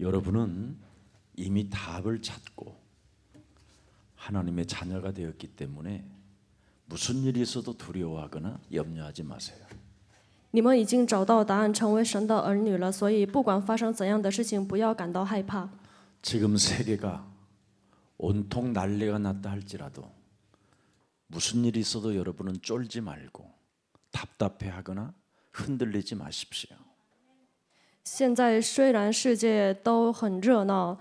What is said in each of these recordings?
여러분은 이미 답을 찾고 하나님의 자녀가 되었기 때문에 무슨 일이 있어도 두려워하거나 염려하지 마세요. 你们已经找到答案，成为神的儿女了，所以不管发生怎样的事情，不要感到害怕。 지금 세계가 온통 난리가 났다 할지라도 무슨 일이 있어도 여러분은 쫄지 말고 답답해하거나 흔들리지 마십시오. 现在虽然世界都很热闹，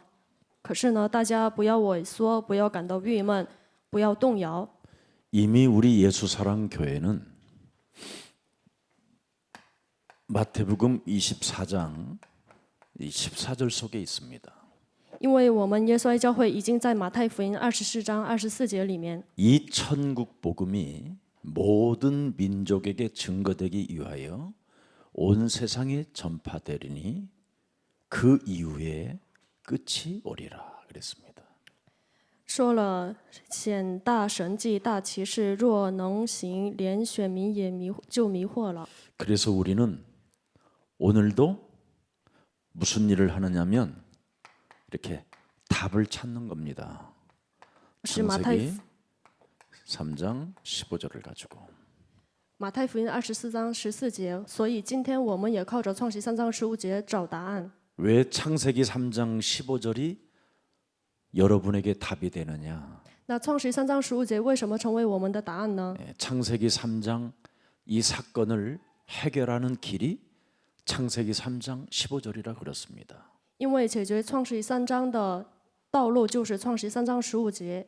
可是呢，大家不要萎缩，不要感到郁闷，不要动摇。 이미 우리 예수사랑교회는 마태복음 24장 14절 속에 있습니다. 因为我们耶稣爱教会已经在马太福音24章24节里面， 이 천국 복음이 모든 민족에게 증거되기 위하여 온 세상에 전파되리니 그 이후에 끝이 오리라 그랬습니다. 说了显大神迹、大奇事，若能行，连选民也迷惑了。 그래서 우리는 오늘도 무슨 일을 하느냐면 이렇게 답을 찾는 겁니다. 창세기 3장 15절을 가지고 马太福音24章14节，所以今天我们也靠着创世3章15节找答案。 왜 창세기 3장 15절이 여러분에게 답이 되느냐? 那创世3章15节为什么成为我们的答案呢？ 창세기 3장 이 사건을 해결하는 길이 창세기 3장 15절이라 그렇습니다. 因为解决创世3章的道路就是创世3章15节。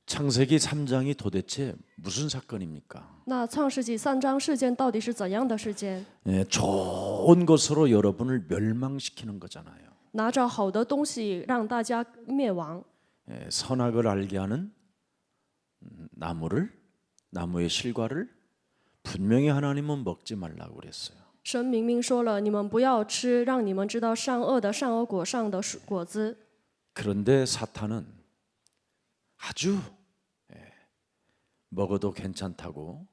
창세기 3장이 도대체 무슨 사건입니까? 那创世纪3章事件到底是怎样的事件？ 좋은 것으로 여러분을 멸망시키는 거잖아요. 拿着好的东西让大家灭亡， 선악을 알게 하는 나무의 실과를 분명히 하나님은 먹지 말라고 그랬어요. 神明明说了，你们不要吃，让你们知道善恶的善恶果上的果子。 그런데 사탄은 아주 먹어도 괜찮다고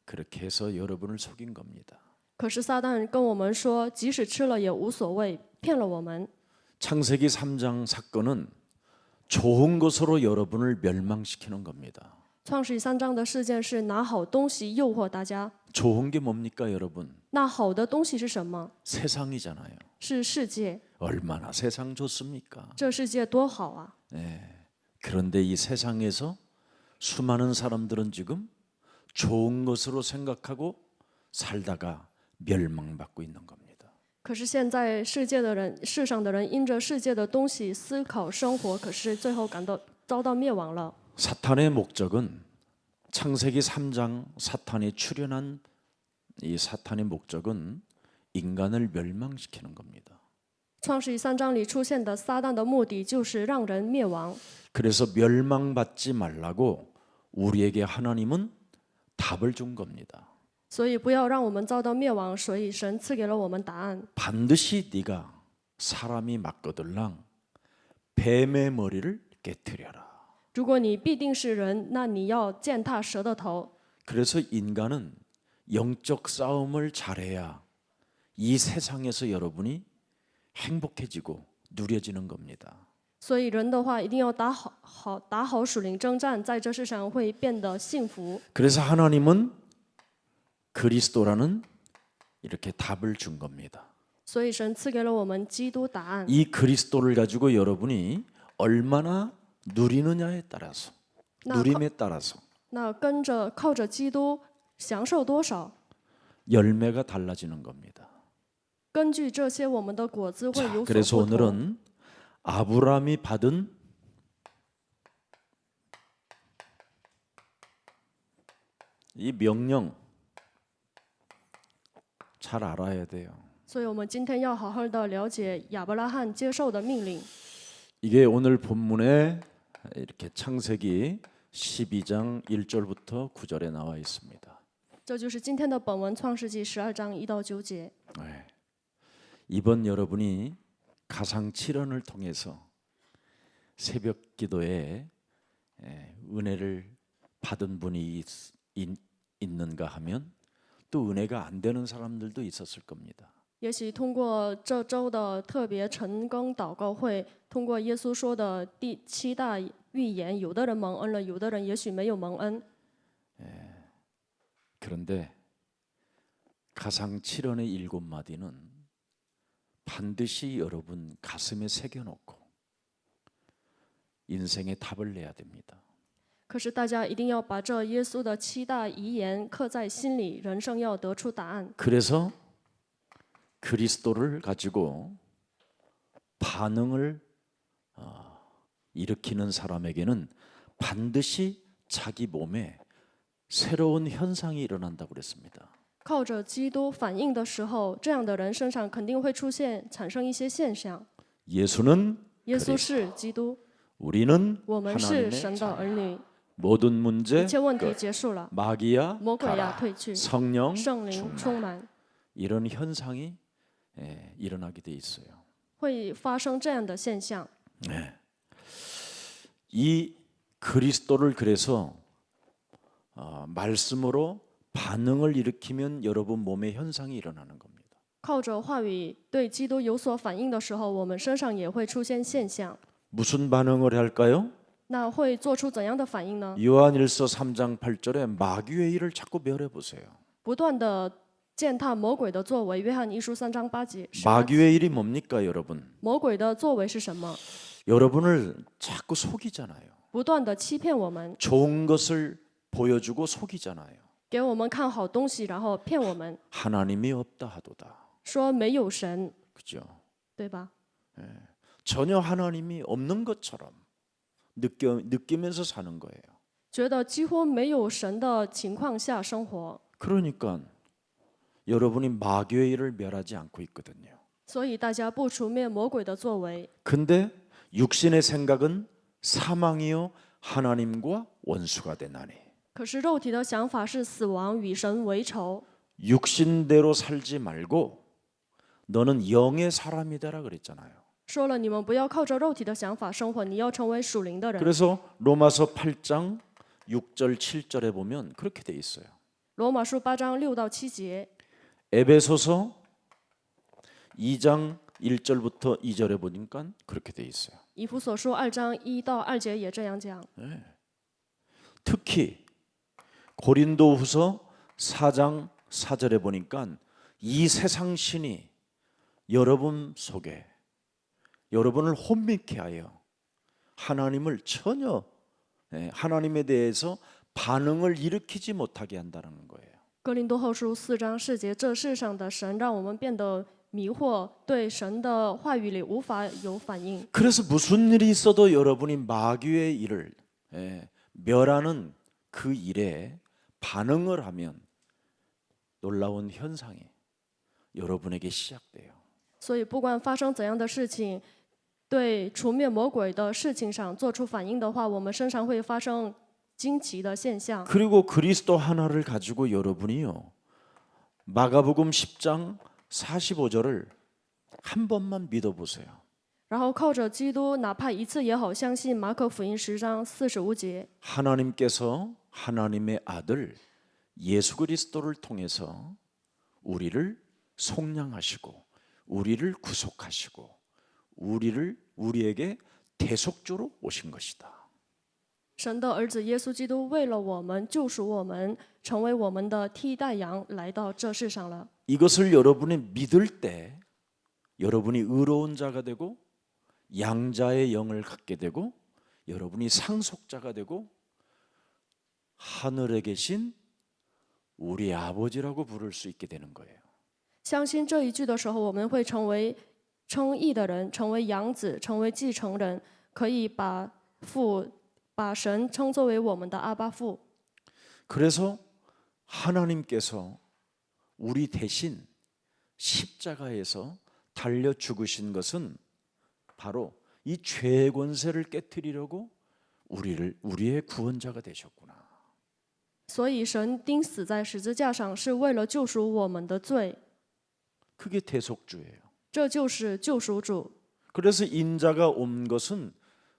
그렇게 해서 여러분을 속인 겁니다. 可是撒旦跟我们说，即使吃了也无所谓，骗了我们。 창세기 3장 사건은 좋은 것으로 여러분을 멸망시키는 겁니다. 创世3章的事件是拿好东西诱惑大家。 좋은 게 뭡니까 여러분? 那好的东西是什么？ 세상이잖아요. 是世界。 얼마나 세상 좋습니까? 这世界多好啊！ 그런데 이 세상에서 수많은 사람들은 지금 좋은 것으로 생각하고 살다가 멸망받고 있는 겁니다. 可是现在世上的人因着世界的东西思考生活，可是最后遭到灭亡了。 사탄의 목적은 창세기 3장 사탄이 출현한 이 사탄의 목적은 인간을 멸망시키는 겁니다. 创世3章里出现的撒旦的目的就是让人灭亡， 그래서 멸망받지 말라고 우리에게 하나님은 답을 준 겁니다. 所以不要让我们遭到灭亡。所以神赐给了我们答案。 반드시 네가 사람이 맞거들랑 뱀의 머리를 깨트려라. 如果你必定是人，那你要践踏蛇的头。 그래서 인간은 영적 싸움을 잘해야 이 세상에서 여러분이 행복해지고 누려지는 겁니다. 所以人的话一定要打好属灵征战，在这世上会变得幸福。 그래서 하나님은 그리스도라는 이렇게 답을 준 겁니다. 所以神赐给了我们基督答案。 이 그리스도를 가지고 여러분이 얼마나 누리느냐에 따라서 누림에 따라서 那靠着基督享受多少， 열매가 달라지는 겁니다. 根据这些我们的果子会有 그래서 所不同。 오늘은 아브라함이 받은 이 명령 잘 알아야 돼요. 所以我们今天要好好的了解亚伯拉罕接受的命令。 이게 오늘 본문에 이렇게 창세기 12장 1절부터 9절에 나와 있습니다. 这就是今天的本文创世纪12章1到9节。 이번 여러분이 가상 7원을 통해서 새벽 기도에 은혜를 받은 분이 있는가 하면 또 은혜가 안 되는 사람들도 있었을 겁니다. 也许通过这周的特别晨更祷告会，通过耶稣说的第7大预言，有的人蒙恩了，有的人也许没有蒙恩。 그런데 가상 7원의 7마디는 반드시 여러분 가슴에 새겨놓고 인생의 답을 내야 됩니다. 可是大家一定要把这耶稣的7大遗言刻在心里，人生要得出答案。 그래서 그리스도를 가지고 반응을 일으키는 사람에게는 반드시 자기 몸에 새로운 현상이 일어난다고 그랬습니다. 靠着基督反应的时候，这样的人身上肯定会产生一些现象。 예수는 耶稣是基督， 우리는 我们是 하나님의 神的 자녀. 儿女， 모든 문제 一切问题 끝. 结束了， 마귀야 魔鬼呀 가라. 退去， 성령 圣灵 충만. 充满， 이런 현상이 일어나게 돼 있어요. 会发生这样的现象。 이 그리스도를 그래서 말씀으로 반응을 일으키면 여러분 몸에 현상이 일어나는 겁니다. 靠着话语对基督有所反应的时候，我们身上也会出现现象。 무슨 반응을 할까요? 那会做出怎样的反应呢？ 요한일서 3장 8절에 마귀의 일을 자꾸 멸해 보세요. 不断的践踏魔鬼的作为。约翰一书3章8节。 마귀의 일이 뭡니까, 여러분? 魔鬼的作为是什么？ 여러분을 자꾸 속이잖아요. 不断的欺骗我们， 좋은 것을 보여주고 속이잖아요. 给我们看好东西，然后骗我们， 하나님이 없다 하도다. 说没有神， 그죠? 对吧？ 전혀 하나님이 없는 것처럼 느끼면서 사는 거예요. 觉得几乎没有神的情况下生活， 그러니까 여러분이 마귀의 일을 멸하지 않고 있거든요. 所以大家不除灭魔鬼的作为。 근데 육신의 생각은 사망이요 하나님과 원수가 되나니. 可是肉体的想法是死亡，与神为仇。 육신대로 살지 말고 너는 영의 사람이다라 그랬잖아요. 说了，你们不要靠着肉体的想法生活，你要成为属灵的人。 그래서 로마서 8장 6절 7절에 보면 그렇게 돼 있어요. 罗马书8章6到7节， 에베소서 2장 1절부터 2절에 보니까 그렇게 돼 있어요. 以弗所书2章1到2节也这样讲。 특히 고린도후서 4장 4절에 보니까 이 세상 신이 여러분 속에 여러분을 혼미케 하여 하나님을 전혀 하나님에 대해서 반응을 일으키지 못하게 한다는 거예요. 哥林多后书4章4节，这世上的神让我们变得迷惑，对神的话语里无法有反应。 그래서 무슨 일이 있어도 여러분이 마귀의 일을 멸하는 그 일에 반응을 하면 놀라운 현상이 여러분에게 시작돼요. 所以不管发生怎样的事情，对除灭魔鬼的事情上做出反应的话，我们身上会发生惊奇的现象。 그리고 그리스도 하나를 가지고 여러분이요 마가복음 10장 45절을 한 번만 믿어보세요. 然后靠着基督，哪怕一次也好，相信马可福音10章45节， 하나님께서 하나님의 아들 예수 그리스도를 통해서 우리를 속량하시고 우리를 구속하시고 우리에게 대속주로 오신 것이다. 神的儿子耶稣基督为了我们救赎我们，成为我们的替代羊，来到这世上了。 이것을 여러분이 믿을 때 여러분이 의로운 자가 되고 양자의 영을 갖게 되고 여러분이 상속자가 되고 하늘에 계신 우리 아버지라고 부를 수 있게 되는 거예요. 相信这一句的时候，我们会成为称义的人，成为养子，成为继承人，可以把神称作为我们的阿爸父。 그래서 하나님께서 우리 대신 십자가에서 달려 죽으신 것은 바로 이 죄의 권세를 깨뜨리려고 우리의 구원자가 되셨구나. 所以神钉死在十字架上，是为了救赎我们的罪， 그게 대속주예요. 这就是救赎主。 그래서 인자가 온 것은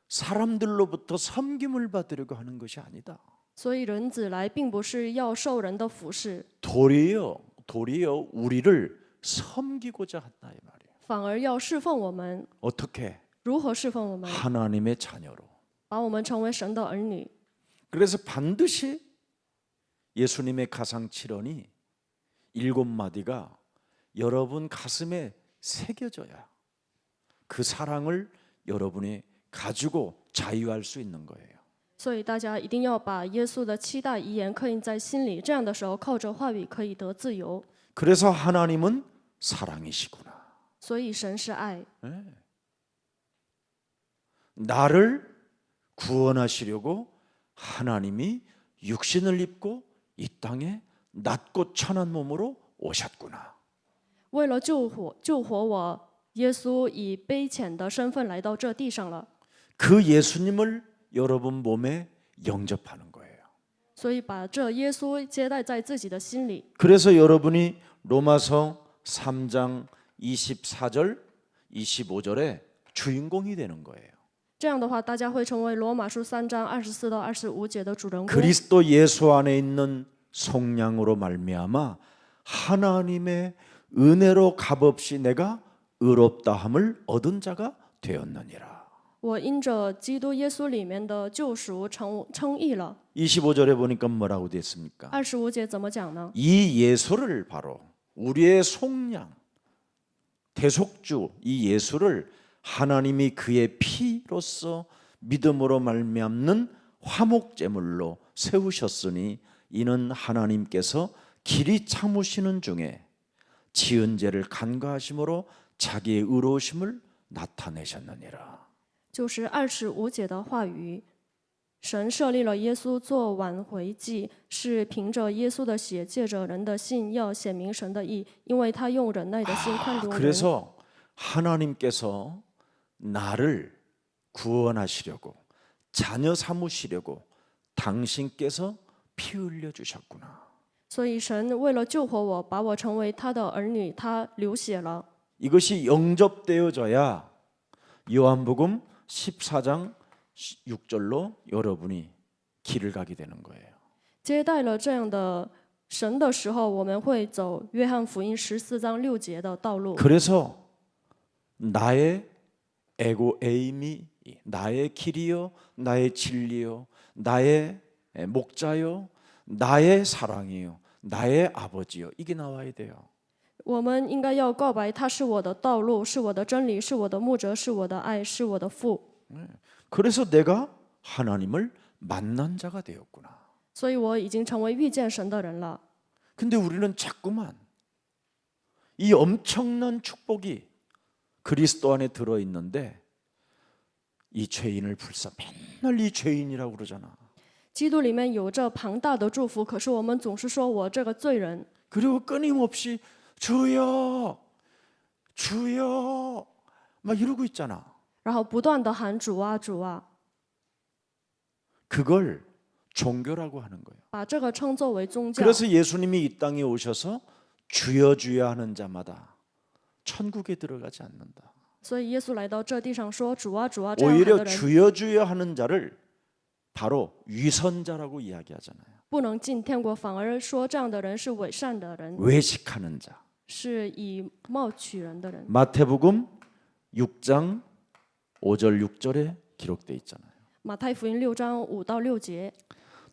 사람들로부터 섬김을 받으려고 하는 것이 아니다. 所以人子来，并不是要受人的服侍， 도리어 우리를 섬기고자 한다 이 말이에요. 反而要侍奉我们。 어떻게? 如何侍奉我们？ 하나님의 자녀로. 把我们成为神的儿女。 그래서 반드시 예수님의 가상 7언이 7마디가 여러분 가슴에 새겨져야 그 사랑을 여러분이 가지고 자유할 수 있는 거예요. 所以大家一定要把耶稣的7大遗言刻印在心里，这样的时候靠着话语可以得自由。 그래서 하나님은 사랑이시구나. 所以神是爱， 나를 구원하시려고 하나님이 육신을 입고 이 땅에 낮고 천한 몸으로 오셨구나. 为了救活我，耶稣以卑浅的身份来到这地上了。 그 예수님을 여러분 몸에 영접하는 거예요. 所以把这耶稣接待在自己的心里。 그래서 여러분이 로마서 3장 24절, 25절에 주인공이 되는 거예요. 这样的话，大家会成为罗马书3章24到25节的主人公。 그리스도 예수 안에 있는 속량으로 말미암아 하나님의 은혜로 값없이 내가 의롭다함을 얻은 자가 되었느니라. 我因着基督耶稣里面的救赎称义了。 25절에 보니까 뭐라고 되어 있습니까? 25节怎么讲呢？ 이 예수를 바로 우리의 속량, 대속주 이 예수를 하나님이 그의 피로써 믿음으로 말미암는 화목제물로 세우셨으니 이는 하나님께서 길이 참으시는 중에 지은 죄를 간과하심으로 자기의 의로우심을 나타내셨느니라. 就是25节的话语，神设立了耶稣做挽回祭，是凭着耶稣的血，借着人的信，要显明神的义，因为他用忍耐的心宽容人。 그래서 하나님께서 나를 구원하시려고 자녀 삼으시려고 당신께서 피 흘려 주셨구나. 所以神为了救活我，把我成为他的儿女，他流血了。 이것이 영접되어져야 요한복음 14장 6절로 여러분이 길을 가게 되는 거예요. 接待了这样的神的时候，我们会走约翰福音14章6节的道路。 그래서 나의 에고에임이 나의 길이요, 나의 진리요, 나의 목자요, 나의 사랑이요, 나의 아버지요. 이게 나와야 돼요. 我们应该要告白，他是我的道路，是我的真理，是我的牧者，是我的爱，是我的父。 그래서 내가 하나님을 만난 자가 되었구나. 所以我已经成为遇见神的人了。 근데 우리는 자꾸만 이 엄청난 축복이 그리스도 안에 들어 있는데 이 죄인을 불사 맨날 이 죄인이라고 그러잖아. 基督里面有着庞大的祝福，可是我们总是说我这个罪人， 그리고 끊임없이 주여 주여 막 이러고 있잖아. 然后不断的喊主啊主啊， 그걸 종교라고 하는 거예요. 把这个称作为宗教。 그래서 예수님이 이 땅에 오셔서 주여 주여 하는 자마다 천국에 들어가지 않는다. 所以耶稣来到这地上说主啊主啊这样喊 오히려 的人 주여 주여 하는 자를 바로 위선자라고 이야기하잖아요. 不能进天国，反而说这样的人是伪善的人， 외식하는 자. 是以貌取人的人。 마태복음 6장 5절 6절에 기록돼 있잖아요. 马太福音6章5到6节，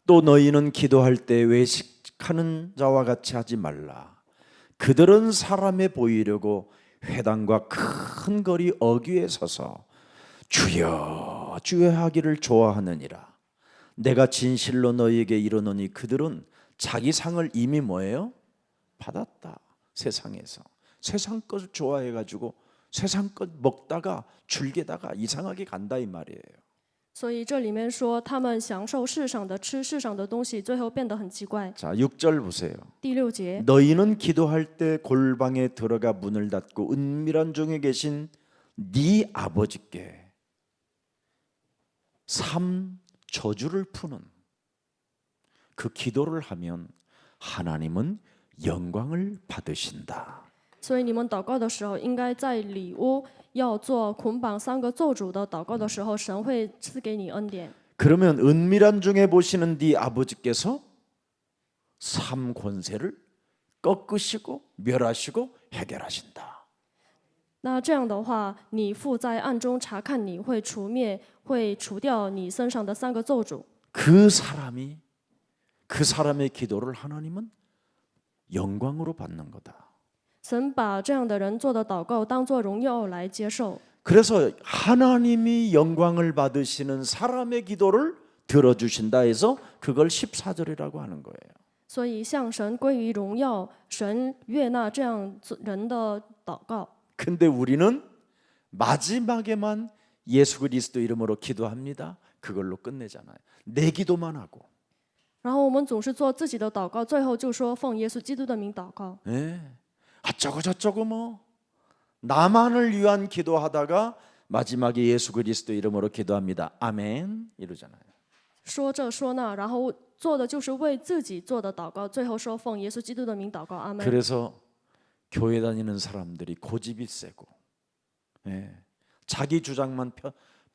또 너희는 기도할 때 외식하는 자와 같이 하지 말라. 그들은 사람에 보이려고 회당과 큰 거리 어귀에 서서 주여 주여 하기를 좋아하느니라. 내가 진실로 너희에게 이르노니 그들은 자기 상을 이미 뭐예요? 받았다. 세상에서. 세상 것 좋아해가지고 세상 것 먹다가 줄게다가 이상하게 간다 이 말이에요. 所以这里面说他们享受世上的吃世上的东西，最后变得很奇怪。 자, 6절 보세요. 第6节， 너희는 기도할 때 골방에 들어가 문을 닫고 은밀한 중에 계신 네 아버지께 삼 저주를 푸는 그 기도를 하면 하나님은 영광을 받으신다. 所以你们祷告的时候，应该在里屋要做捆绑3个咒诅的祷告的时候，神会赐给你恩典。 그러면 은밀한 중에 보시는 네 아버지께서 삼 권세를 꺾으시고 멸하시고 해결하신다. 那这样的话，你父在暗中查看你，会除灭，会除掉你身上的3个咒诅。 그 사람의 기도를 하나님은 영광으로 받는 거다. 神把这样的人做的祷告当作荣耀来接受， 그래서 하나님이 영광을 받으시는 사람의 기도를 들어주신다 해서 그걸 14절이라고 하는 거예요. 所以向神归于荣耀，神悦纳这样人的祷告。 근데 우리는 마지막에만 예수 그리스도 이름으로 기도합니다. 그걸로 끝내잖아요. 내 기도만 하고. 然后我们总是做自己的祷告，最后就说奉耶稣基督的名祷告。 네. 어쩌고 저쩌고 뭐 나만을 위한 기도하다가 마지막에 예수 그리스도 이름으로 기도합니다. 아멘 이러잖아요. 说这说那，然后做的就是为自己做的祷告，最后说奉耶稣基督的名祷告，阿门。 그래서 교회 다니는 사람들이 고집이 세고, 예, 자기 주장만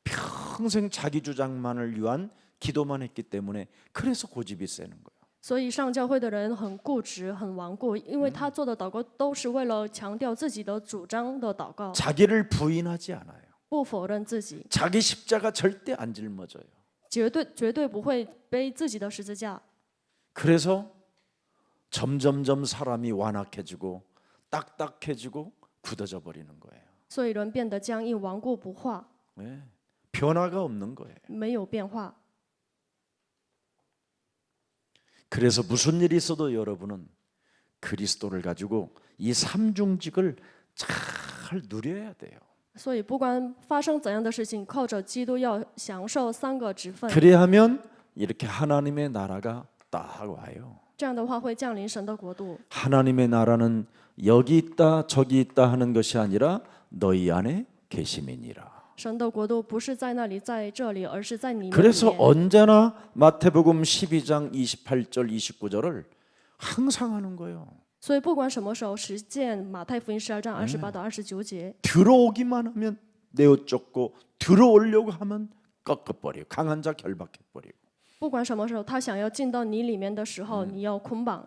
평생 자기 주장만을 위한 기도만 했기 때문에 그래서 고집이 세는 거예요. 所以上教会的人很固执、很顽固，因为他做的祷告都是为了强调自己的主张的祷告， 자기를 부인하지 않아요. 不否认自己， 자기 십자가 절대 안 짊어져요. 绝对不会背自己的十字架。 그래서 점점점 사람이 완악해지고 딱딱해지고 굳어져 버리는 거예요. 所以人变得僵硬、顽固不化， 네, 변화가 없는 거예요. 没有变化。 그래서 무슨 일이 있어도 여러분은 그리스도를 가지고 이 삼중직을 잘 누려야 돼요. 所以不管发生怎样的事情，靠着基督要享受3个职分， 그래야 하면 이렇게 하나님의 나라가 딱 와요. 这样的话会降临神的国度。 하나님의 나라는 여기 있다 저기 있다 하는 것이 아니라 너희 안에 계심이니라. 神的国度不是在那里，在这里，而是在你们里 그래서 面。 언제나 마태복음 12장 28절 29절을 항상 하는 거예요. 所以不管什么时候实践马太福音12章28到29节， 들어오기만 하면 내어 쫓고 들어오려고 하면 꺾어버리고 강한 자 결박해버리고 不管什么时候他想要进到你里面的时候，你要捆绑。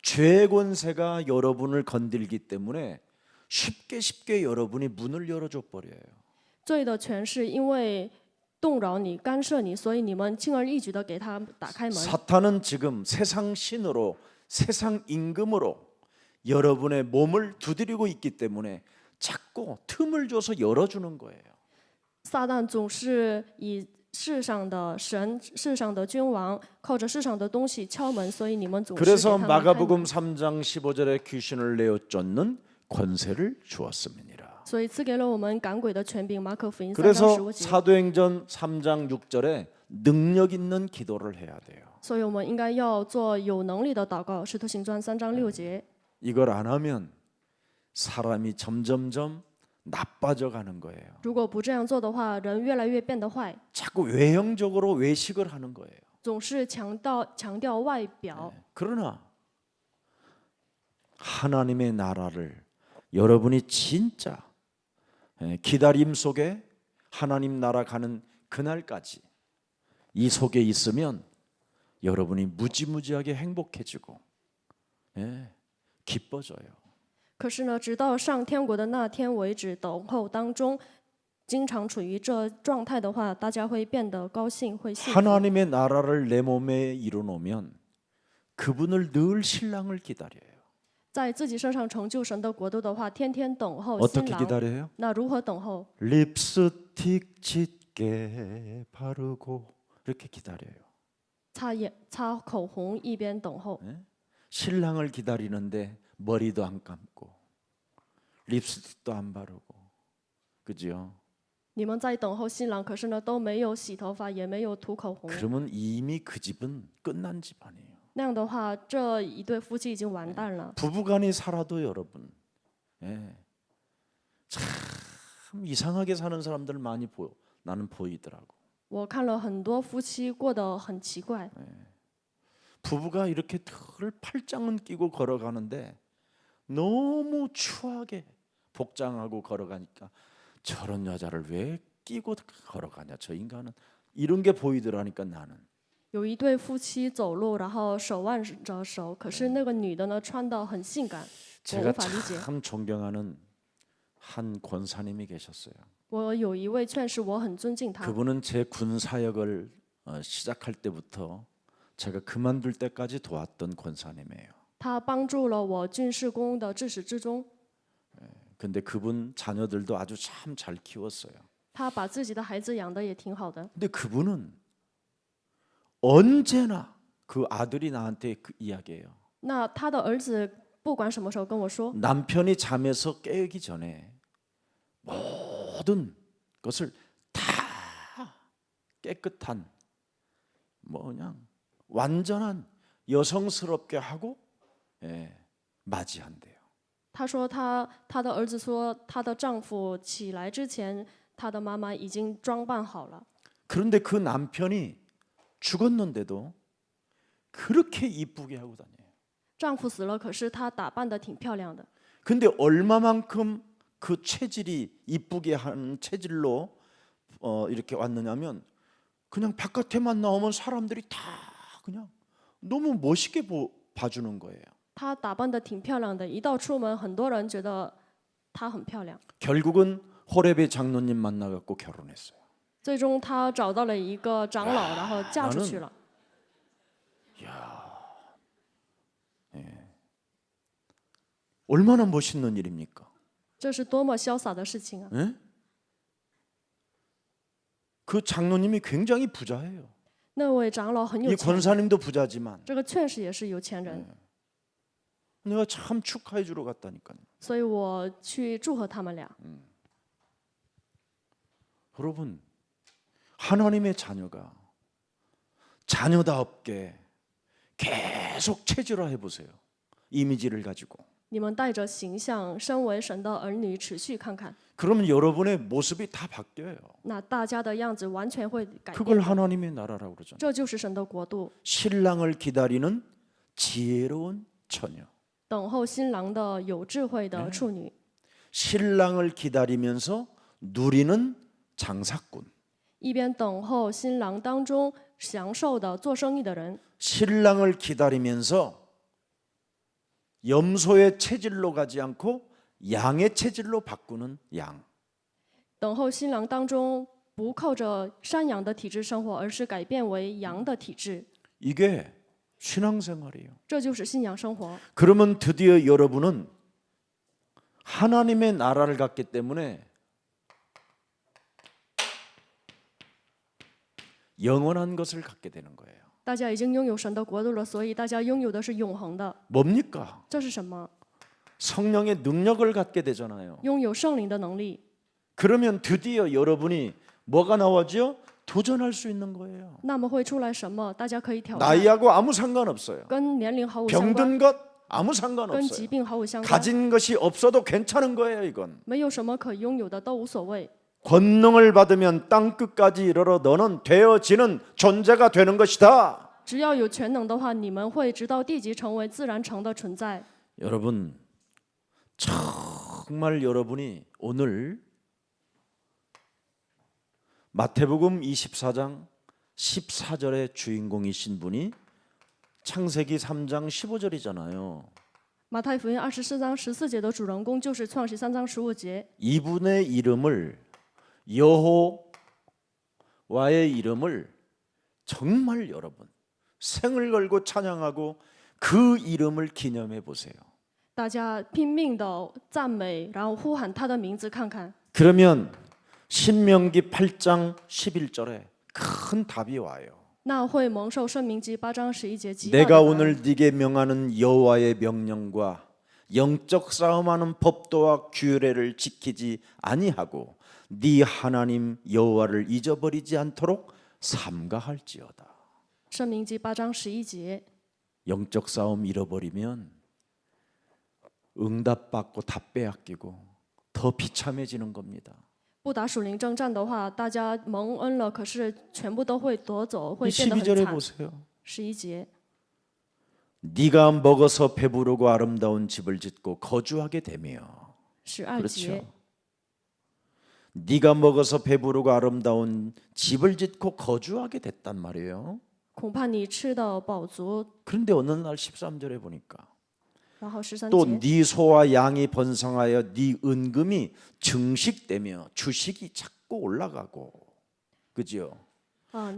죄의 권세가 여러분을 건들기 때문에 쉽게 여러분이 문을 열어줘 버려요. 罪的权势因为动扰你、干涉你，所以你们轻而易举的给他打开门。 사탄은 지금 세상 신으로 세상 임금으로 여러분의 몸을 두드리고 있기 때문에 자꾸 틈을 줘서 열어주는 거예요. 撒旦总是以世上的神、世上的君王，靠着世上的东西敲门，所以你们总是给 그래서 他们开门。 마가복음 3장 15절에 귀신을 내어 쫓는 권세를 주었음이니라. 所以赐给了我们赶鬼的权柄。马可福音3章 그래서 15节。 사도행전 3장 6절에 능력 있는 기도를 해야 돼요. 所以我们应该要做有能力的祷告。使徒行传3章6节。 이걸 안 하면 사람이 점점점 나빠져 가는 거예요. 如果不这样做的话，人越来越变得坏， 자꾸 외형적으로 외식을 하는 거예요. 总是强调外表。 그러나 하나님의 나라를 여러분이 진짜 기다림 속에 하나님 나라 가는 그날까지 이 속에 있으면 여러분이 무지무지하게 행복해지고 기뻐져요. 可是呢，直到上天国的那天为止，等候当中，经常处于这状态的话，大家会变得高兴，会幸福。 하나님의 나라를 내 몸에 이루놓으면 그분을 늘 신랑을 기다려요. 在自己身上成就神的国度的话，天天等候新 어떻게 郎。 기다려요? 那如何等候？ 립스틱 짙게 바르고 이렇게 기다려요. 擦口红，一边等候。 신랑을 기다리는데 머리도 안 감고 립스틱도 안 바르고 그죠? 你们在等候新郎，可是呢都没有洗头发，也没有涂口红。 그러면 이미 그 집은 끝난 집안이에요. 那样的话，这一对夫妻已经完蛋了。 부부간이 살아도 여러분, 참 이상하게 사는 사람들 많이 나는 보이더라고. 我看了很多夫妻过得很奇怪， 부부가 이렇게 털 팔짱은 끼고 걸어가는데 너무 추하게 복장하고 걸어가니까 저런 여자를 왜 끼고 걸어가냐 저 인간은 이런 게 보이더라니까 나는 有一对夫妻走路，然后手挽着手，可是那个女的呢穿得很性感，我无 제가 法理解。 참 존경하는 한 권사님이 계셨어요. 我有一位劝士，我很尊敬他， 그분은 제 군 사역을 시작할 때부터 제가 그만둘 때까지 도왔던 권사님이에요. 他帮助了我军事工的至始至终。 근데 그분 자녀들도 아주 참 잘 키웠어요. 他把自己的孩子养得也挺好的， 근데 그분은 언제나 그 아들이 나한테 그 이야기해요. 那他的儿子不管什么时候跟我说， 남편이 잠에서 깨기 전에 모든 것을 다 깨끗한 뭐 그냥 완전한 여성스럽게 하고 맞이한대요. 他说他的儿子说，他的丈夫起来之前，他的妈妈已经装扮好了。 그런데 그 남편이 죽었는데도 그렇게 이쁘게 하고 다녀요. 丈夫死了，可是她打扮得挺漂亮的。 근데 얼마만큼 그 체질이 이쁘게 하는 체질로 이렇게 왔느냐면 그냥 바깥에만 나오면 사람들이 다 그냥 너무 멋있게 봐주는 거예요. 她打扮得挺漂亮的，一到出门，很多人觉得她很漂亮。 결국은 호렙의 장로님 만나갖고 결혼했어요. 最终，她找到了一个长老，然后嫁出去了。 얼마나 멋있는 일입니까? 这是多么潇洒的事情啊！ 예? 그 장로님이 굉장히 부자예요. 那位长老很有 이 钱， 권사님도 부자지만 这个劝士也是有钱人， 내가 참 축하해 주러 갔다니까요. 所以我去祝贺他们俩。 여러분, 하나님의 자녀가 자녀다웠게 계속 체질화해 보세요. 이미지를 가지고. 你们带着形象，身为神的儿女，持续看看， 그러면 여러분의 모습이 다 바뀌어요. 那大家的样子完全会改 그걸 变。 하나님의 나라라고 그러잖아요. 这就是神的国度， 신랑을 기다리는 지혜로운 처녀. 等候新郎的有智慧的处女， 신랑을 기다리면서 누리는 장사꾼. 一边等候新郎当中享受的做生意的人， 신랑을 기다리면서 염소의 체질로 가지 않고 양의 체질로 바꾸는 양. 等候新郎当中不靠着山羊的体质生活，而是改变为羊的体质， 이게 신앙생활이에요. 这就是信仰生活。 그러면 드디어 여러분은 하나님의 나라를 갖기 때문에 영원한 것을 갖게 되는 거예요. 大家已经拥有神的国度了，所以大家拥有的是永恒的。 뭡니까? 这是什么？ 성령의 능력을 갖게 되잖아요. 拥有圣灵的能力。 그러면 드디어 여러분이 뭐가 나와죠? 도전할 수 있는 거예요. 那么会出来什么？大家可以挑战， 나이하고 아무 상관없어요. 跟年龄毫无相关， 병든 것 아무 跟疾 상관없어요. 病毫无相关， 가진 것이 없어도 괜찮은 거예요, 이건. 没有什么可拥有的都无所谓。 권능을 받으면 땅 끝까지 이르러 너는 되어지는 존재가 되는 것이다. 只要有全能的话，你们会直到地极成为自然成的存在。 여러분, 정말 여러분이 오늘 마태복음 24장 14절의 주인공이신 분이 창세기 3장 15절이잖아요. 马太福音24章14节的主人公就是创世3章15节。 이분의 이름을 여호와의 이름을 정말 여러분 생을 걸고 찬양하고 그 이름을 기념해 보세요. 大家拼命的赞美，然后呼喊他的名字，看看。 그러면 신명기 8장 11절에 큰 답이 와요. 那会蒙受申命记8章11节极大的 내가 答案 오늘 네게 명하는 여호와의 명령과 영적 싸움하는 법도와 규례를 지키지 아니하고 네 하나님 여호와를 잊어버리지 않도록 삼가할지어다. 申命记8章11节， 영적 싸움 잃어버리면 응답받고 다 빼앗기고 더 비참해지는 겁니다. 不打属灵征战的话，大家蒙恩了，可是全部都会夺走， 이 会变得 12절에 很惨。 보세요. 11节， 네가 먹어서 배부르고 아름다운 집을 짓고 거주하게 되며 12节， 그렇죠. 네가 먹어서 배부르고 아름다운 집을 짓고 거주하게 됐단 말이에요. 恐怕你吃得饱足。 그런데 어느 날 13절에 보니까 然后13 또 节， 네 소와 양이 번성하여 네 은금이 증식되며 주식이 자꾸 올라가고, 그죠?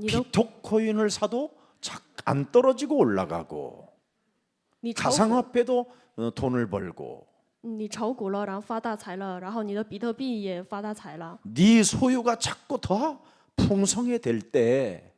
你的 비트코인을 사도 안 떨어지고 올라가고, 你炒股 가상화폐도 돈을 벌고, 你炒股了，然后发大财了，然后你的比特币也发大财了。 네 소유가 자꾸 더 풍성해질 때,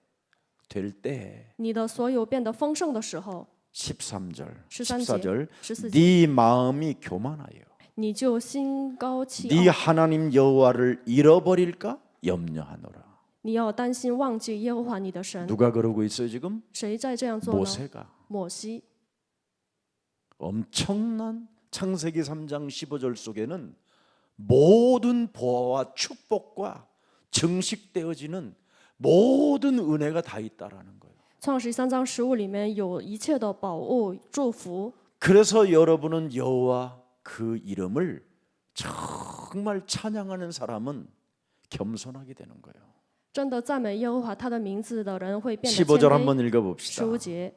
你的所有变得丰盛的时候， 13절, 13 14절, 14 节， 네 마음이 교만하여 你就心高气 네 傲， 하나님 여호와를 잃어버릴까 염려하노라. 你要担心忘记耶和华你的神。 누가 그러고 있어요 지금? 谁在这样做呢？ 모세가. 摩西。 엄청난 창세기 3장 15절 속에는 모든 보화와 축복과 증식되어지는 모든 은혜가 다 있다라는 거예요. 创世3章15里面有一切的宝物祝福， 그래서 여러분은 여호와 그 이름을 정말 찬양하는 사람은 겸손하게 되는 거예요. 真的赞美耶和华他的名字的人会变得谦 15절 卑。 한번 읽어봅시다. 15节，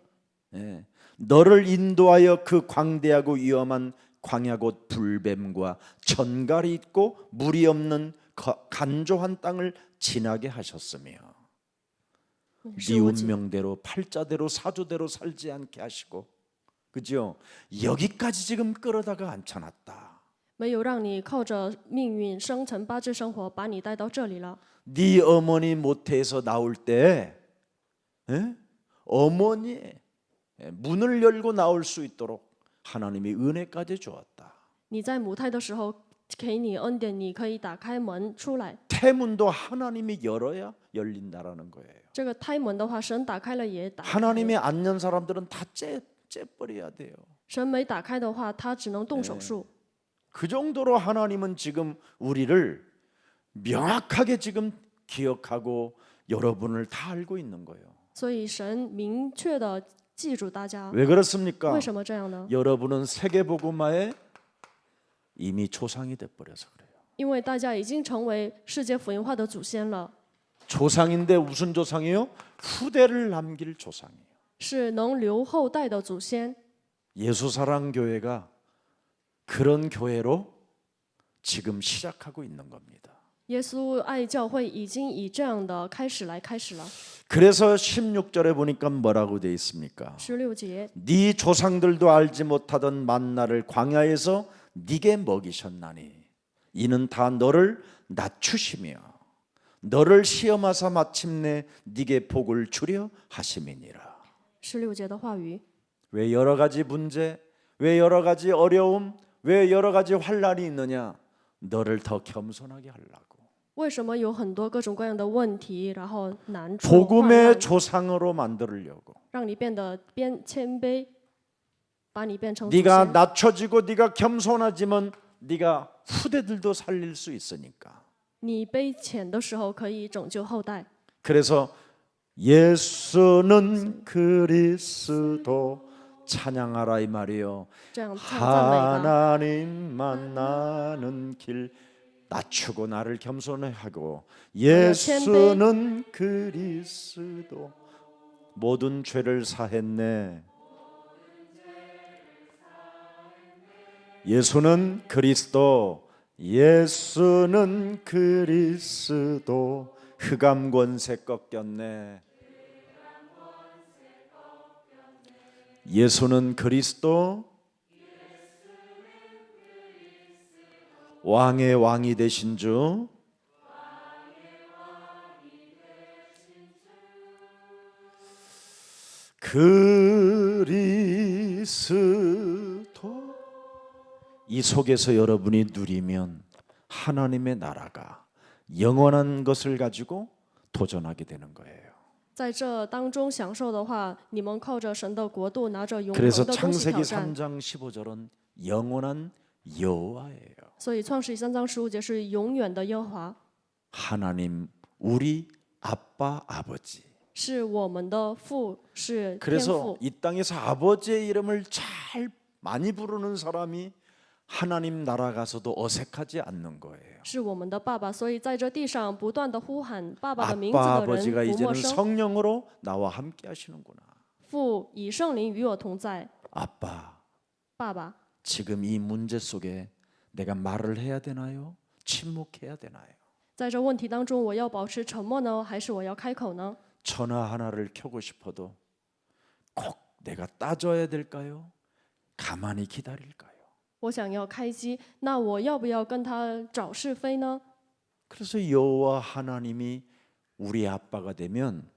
예. 너를 인도하여 그 광대하고 위험한 광야 곧 불뱀과 전갈이 있고 물이 없는 간조한 땅을 지나게 하셨으며 네 15节， 운명대로 팔자대로 사주대로 살지 않게 하시고, 그죠? 여기까지 지금 끌어다가 앉혀놨다. 没有让你靠着命运生辰八字生活，把你带到这里了。 네 어머니 모태에서 나올 때 예? 어머니의 문을 열고 나올 수 있도록 하나님이 은혜까지 주었다. 你在母胎的时候给你恩典，你可以打开门出来。 태문도 하나님이 열어야 열린다라는 거예요. 这个胎门的话，神打开了也打开。 하나님이 안 연 사람들은 다 째버려야 돼요. 神没打开的话，他只能动手术。 그 정도로 하나님은 지금 우리를 명확하게 지금 기억하고 여러분을 다 알고 있는 거예요. 所以神明确的记住大家。 왜 그렇습니까? 为什么这样呢？ 여러분은 세계복음화에 이미 조상이 돼버려서 그래요. 因为大家已经成为世界福音化的祖先了， 조상인데 무슨 조상이에요? 후대를 남길 조상이에요. 是能留后代的祖先。 예수사랑교회가 그런 교회로 지금 시작하고 있는 겁니다. 耶稣爱教会已经以这样的开始了。 그래서 16절에 보니까 뭐라고 돼 있습니까? 16节， 네 조상들도 알지 못하던 만나를 광야에서 네게 먹이셨나니 이는 다 너를 낮추시며 너를 시험하사 마침내 네게 복을 주려 하심이니라. 16节的话语， 왜 여러 가지 문제, 왜 여러 가지 어려움, 왜 여러 가지 환난이 있느냐? 너를 더 겸손하게 하려고. 为什么有很多各种各样的问题，然后难处、患 복음의 难， 조상으로 만들려고. 让你变得谦卑，把你变成祖 네가 先。 낮춰지고 네가 겸손하지만 네가 후대들도 살릴 수 있으니까. 你卑浅的时候可以拯救后代。 그래서 예수는 그리스도 찬양하라 이 말이요. 这样赞美吧。 하나님 만나는 길 낮추고 나를 겸손해 하고 예수는 그리스도 모든 죄를 사했네. 예수는 그리스도 예수는 그리스도 흑암 권세 꺾였네. 예수는 그리스도 왕의 왕이 되신 주 그리스도 이 속에서 여러분이 누리면 하나님의 나라가 영원한 것을 가지고 도전하게 되는 거예요. 在这当中享受的话，你们靠着神的国度，拿着永恒 그래서 的东西挑 창세기 战。 3장 15절은 영원한 여호와예요. 所以创世3章15节是永远的耶和华， 하나님 우리 아빠 아버지. 是我们的父，是天 그래서 父。 이 땅에서 아버지의 이름을 잘 많이 부르는 사람이 하나님 나라 가서도 어색하지 않는 거예요. 是我们的爸爸，所以在这地上不断的呼喊爸爸的名字 아빠 的 아버지가 人不陌 이제는 生。 성령으로 나와 함께 하시는구나. 父以圣灵与我同在， 아빠, 爸爸， 지금 이 문제 속에 내가 말을 해야 되나요? 침묵해야 되나요? 在这问题当中，我要保持沉默呢，还是我要开口呢？ 전화 하나를 켜고 싶어도 꼭 내가 따져야 될까요? 가만히 기다릴까요? 我想要开机，那我要不要跟他找是非呢？ 그래서 여호와 하나님이 우리 아빠가 되면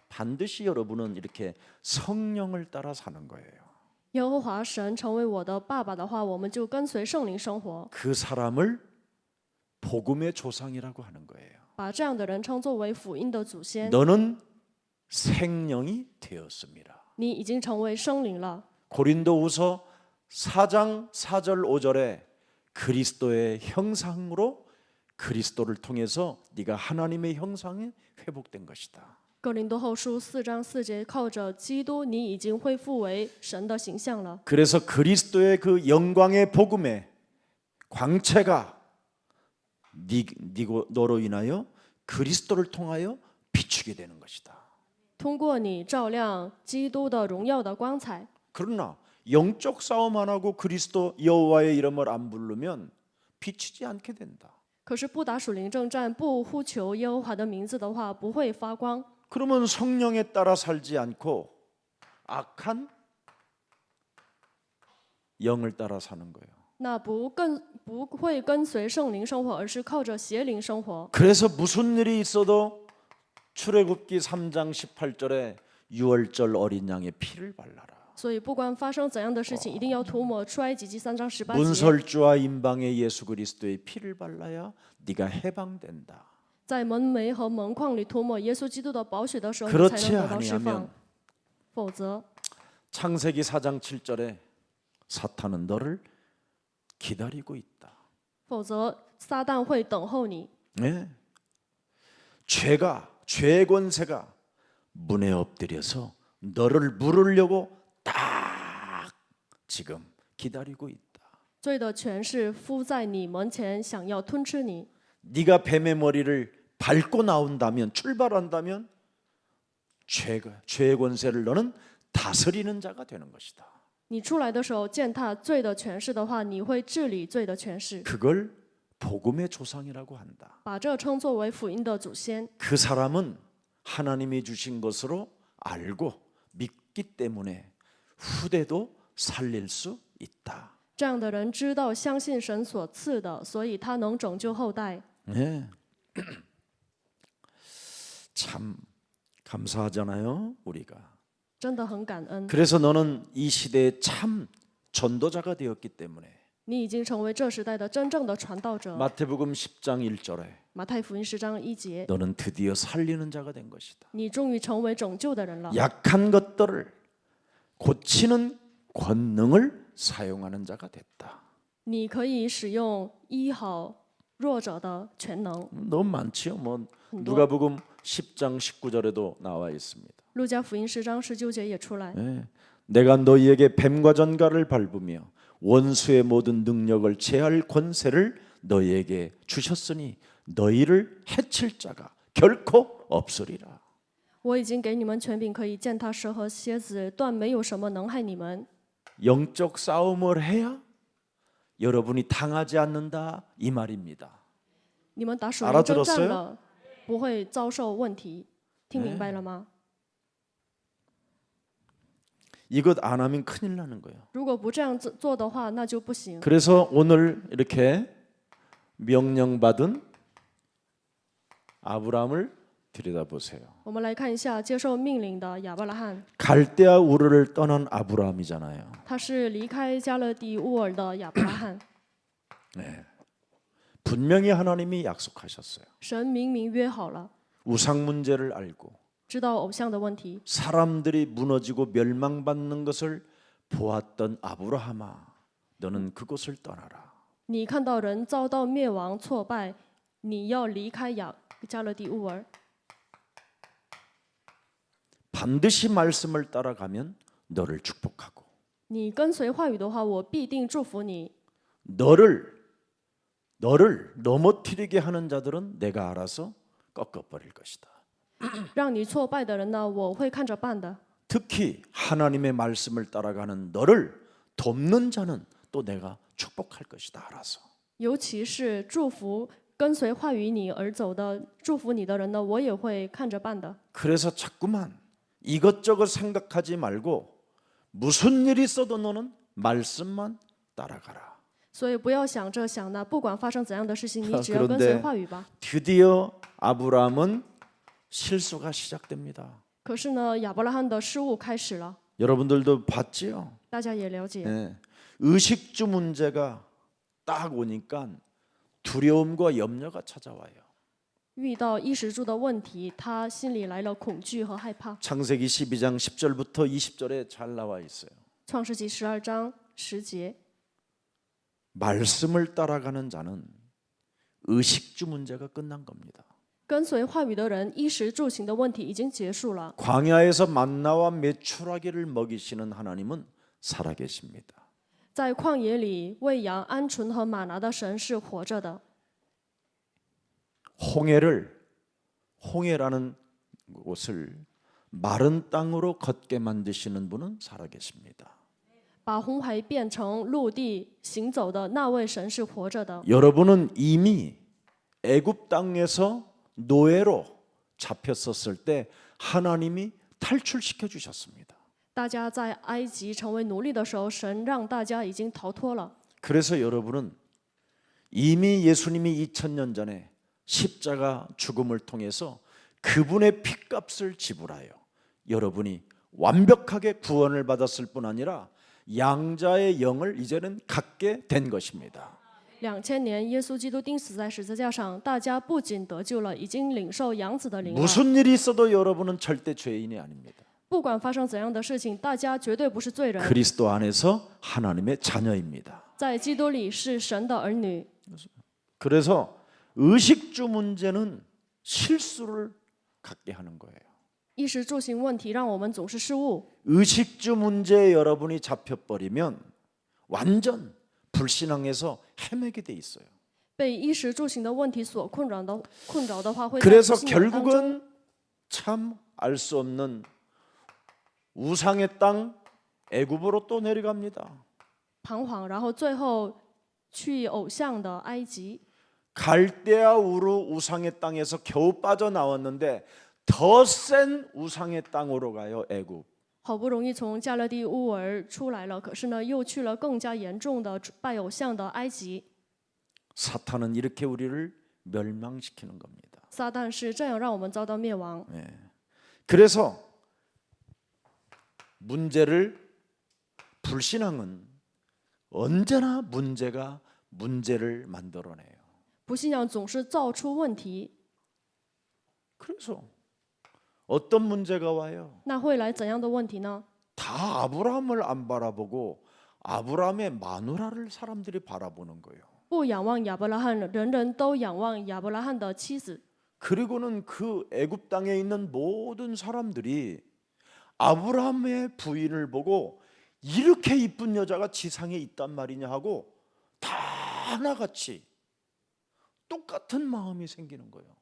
반드시 여러분은 이렇게 성령을 따라 사는 거예요. 耶和华神成为我的爸爸的话，我们就跟随圣灵生活， 그 사람을 복음의 조상이라고 하는 거예요. 把这样的人称作为福音的祖先。 너는 생령이 되었습니다. 你已经成为生灵了。 고린도후서 4장 4절 5절에 그리스도의 형상으로 그리스도를 통해서 네가 하나님의 형상에 회복된 것이다. 哥林多后书4章4节，靠着基督，你已经恢复为神的形象了。 그래서 그리스도의 그 영광의 복음의 광채가 너로 인하여 그리스도를 통하여 비추게 되는 것이다. 通过你照亮基督的荣耀的光彩。 그러나 영적 싸움 안 하고 그리스도 여호와의 이름을 안 부르면 비치지 않게 된다. 可是不打属灵征战，不呼求耶和华的名字的话，不会发光。 그러면 성령에 따라 살지 않고 악한 영을 따라 사는 거예요. 那不会跟随圣灵生活，而是靠着邪灵生活。 그래서 무슨 일이 있어도 출애굽기 3장 18절에 유월절 어린 양의 피를 발라라. 所以不管发生怎样的事情，一定要涂抹出埃及记3章18节。 문설주와 임방의 예수 그리스도의 피를 발라야 네가 해방된다. 在门楣和门框里涂抹耶稣基督的宝血的时候，你 그렇지 才能得到释放 아니하면 。否则， 창세기 4장 7절에 사탄은 너를 기다리고 있다. 否则撒旦会等候你。 네. 죄의 권세가 문에 엎드려서 너를 물으려고 딱 지금 기다리고 있다. 罪的权势敷在你门前，想要吞吃你。 네가 뱀의 머리를 밟고 나온다면 출발한다면 죄의 권세를 너는 다스리는 자가 되는 것이다. 你出来的时候践踏罪的权势的话，你会治理罪的权势， 그걸 복음의 조상이라고 한다. 把这称作为福音的祖先。 그 사람은 하나님이 주신 것으로 알고 믿기 때문에 후대도 살릴 수 있다. 这样的人知道相信神所赐的，所以他能拯救后代。 네. 참 감사하잖아요, 우리가. 真的很感恩， 그래서 너는 이 시대의 참 전도자가 되었기 때문에 你已经成为这时代的真正的传道者。 마태복음 10장 1절에 马太福音10章1节， 너는 드디어 살리는 자가 된 것이다. 你终于成为拯救的人了。 약한 것들을 고치는 권능을 사용하는 자가 됐다. 你可以使用医好弱者的全能。 너무 많지요. 뭐 很多 누가복음 10장 19절에도 나와 있습니다. 路加福音10章19节也出来。 네. 내가 너희에게 뱀과 전갈을 밟으며 원수의 모든 능력을 제할 권세를 너희에게 주셨으니 너희를 해칠 자가 결코 없으리라. 我已经给你们权柄，可以践踏蛇和蝎子，断没有什么能害你们。 영적 싸움을 해야 여러분이 당하지 않는다 이 말입니다. 你们打属灵征战 알아들었어요? 了，不会遭受问题。听明白了吗？ 이것 안 하면 큰일 나는 거예요. 如果不这样做的话，那就不行。 그래서 오늘 이렇게 명령받은 아브라함을 들여다보세요. 我们来看一下接受命令的亚伯拉罕， 갈대아 우르를 떠난 아브라함이잖아요. 他是离开加勒底乌尔的亚伯拉罕。 네. 분명히 하나님이 약속하셨어요. 神明明约好了， 우상 문제를 알고 知道偶像的问题， 사람들이 무너지고 멸망받는 것을 보았던 아브라함아, 너는 그곳을 떠나라. 你看到人遭到灭亡挫败，你要离开加勒底乌尔。 반드시 말씀을 따라가면 너를 축복하고 你跟随话语的话，我必定祝福你。 너를 넘어뜨리게 하는 자들은 내가 알아서 꺾어버릴 것이다. 让你挫败的人呢，我会看着办的。 특히 하나님의 말씀을 따라가는 너를 돕는 자는 또 내가 축복할 것이다. 알아서. 尤其是祝福跟随话语你而走的，祝福你的人呢，我也会看着办的。 그래서 자꾸만 이것저것 생각하지 말고 무슨 일이 있어도 너는 말씀만 따라가라. 所以不要想这想那，不管发生怎样的事情，你只要跟随话语吧。 드디어 아브라함은 실수가 시작됩니다. 可是呢，亚伯拉罕的失误开始了， 여러분들도 봤지요? 大家也了解。 네. 의식주 문제가 딱 오니까 두려움과 염려가 찾아와요. 遇到衣食住的问题，他心里来了恐惧和害怕。 창세기 12장 10절부터 20절에 잘 나와 있어요. 创世纪12章10节， 말씀을 따라가는 자는 의식주 문제가 끝난 겁니다. 跟随话语的人，衣食住行的问题已经结束了。 광야에서 만나와 메추라기를 먹이시는 하나님은 살아계십니다. 在旷野里喂养鹌鹑和玛拿的神是活着的。 홍해라는 곳을 마른 땅으로 걷게 만드시는 분은 살아계십니다. 把红海变成陆地行走的那位神是活着的。 여러분은 이미 애굽 땅에서 노예로 잡혔었을 때 하나님이 탈출시켜 주셨습니다. 大家在埃及成为奴隶的时候，神让大家已经逃脱了。 그래서 여러분은 이미 예수님이 2000년 전에 십자가 죽음을 통해서 그분의 피값을 지불하여 여러분이 완벽하게 구원을 받았을 뿐 아니라 양자의 영을 이제는 갖게 된 것입니다. 2000年，耶稣基督钉死在十字架上，大家不仅得救了，已经领受养子的灵了。 무슨 일이 있어도 여러분은 절대 죄인이 아닙니다. 不管发生怎样的事情，大家绝对不是罪人， 그리스도 안에서 하나님의 자녀입니다. 在基督里是神的儿女。 그래서 의식주 문제는 실수를 갖게 하는 거예요. 衣食住行问题让我们总是失误。 의식주 문제에 여러분이 잡혀버리면 완전 불신앙에서 헤매게 돼 있어요. 被衣食住行的问题所困扰的话，会在 그래서 不信仰当中 결국은 참 알 수 없는 우상의 땅 애굽으로 또 내려갑니다. 彷徨，然后最后去偶像的埃及。 갈대아 우르 우상의 땅에서 겨우 빠져나왔는데 더 센 우상의 땅으로 가요. 애굽. 好不容易从加勒地乌尔出来了，可是呢，又去了更加严重的拜偶像的埃及。 사탄은 이렇게 우리를 멸망시키는 겁니다. 撒旦是这样让我们遭到灭亡。 그래서 불신앙은 언제나 문제를 만들어내요. 不信仰总是造出问题。 그래서 어떤 문제가 와요? 那会来怎样的问题呢？ 다 아브라함을 안 바라보고 아브라함의 마누라를 사람들이 바라보는 거예요. 不仰望亚伯拉罕，人人都仰望亚伯拉罕的妻子。 그리고는 그 애굽 땅에 있는 모든 사람들이 아브라함의 부인을 보고 이렇게 이쁜 여자가 지상에 있단 말이냐 하고 다 하나같이 똑같은 마음이 생기는 거예요.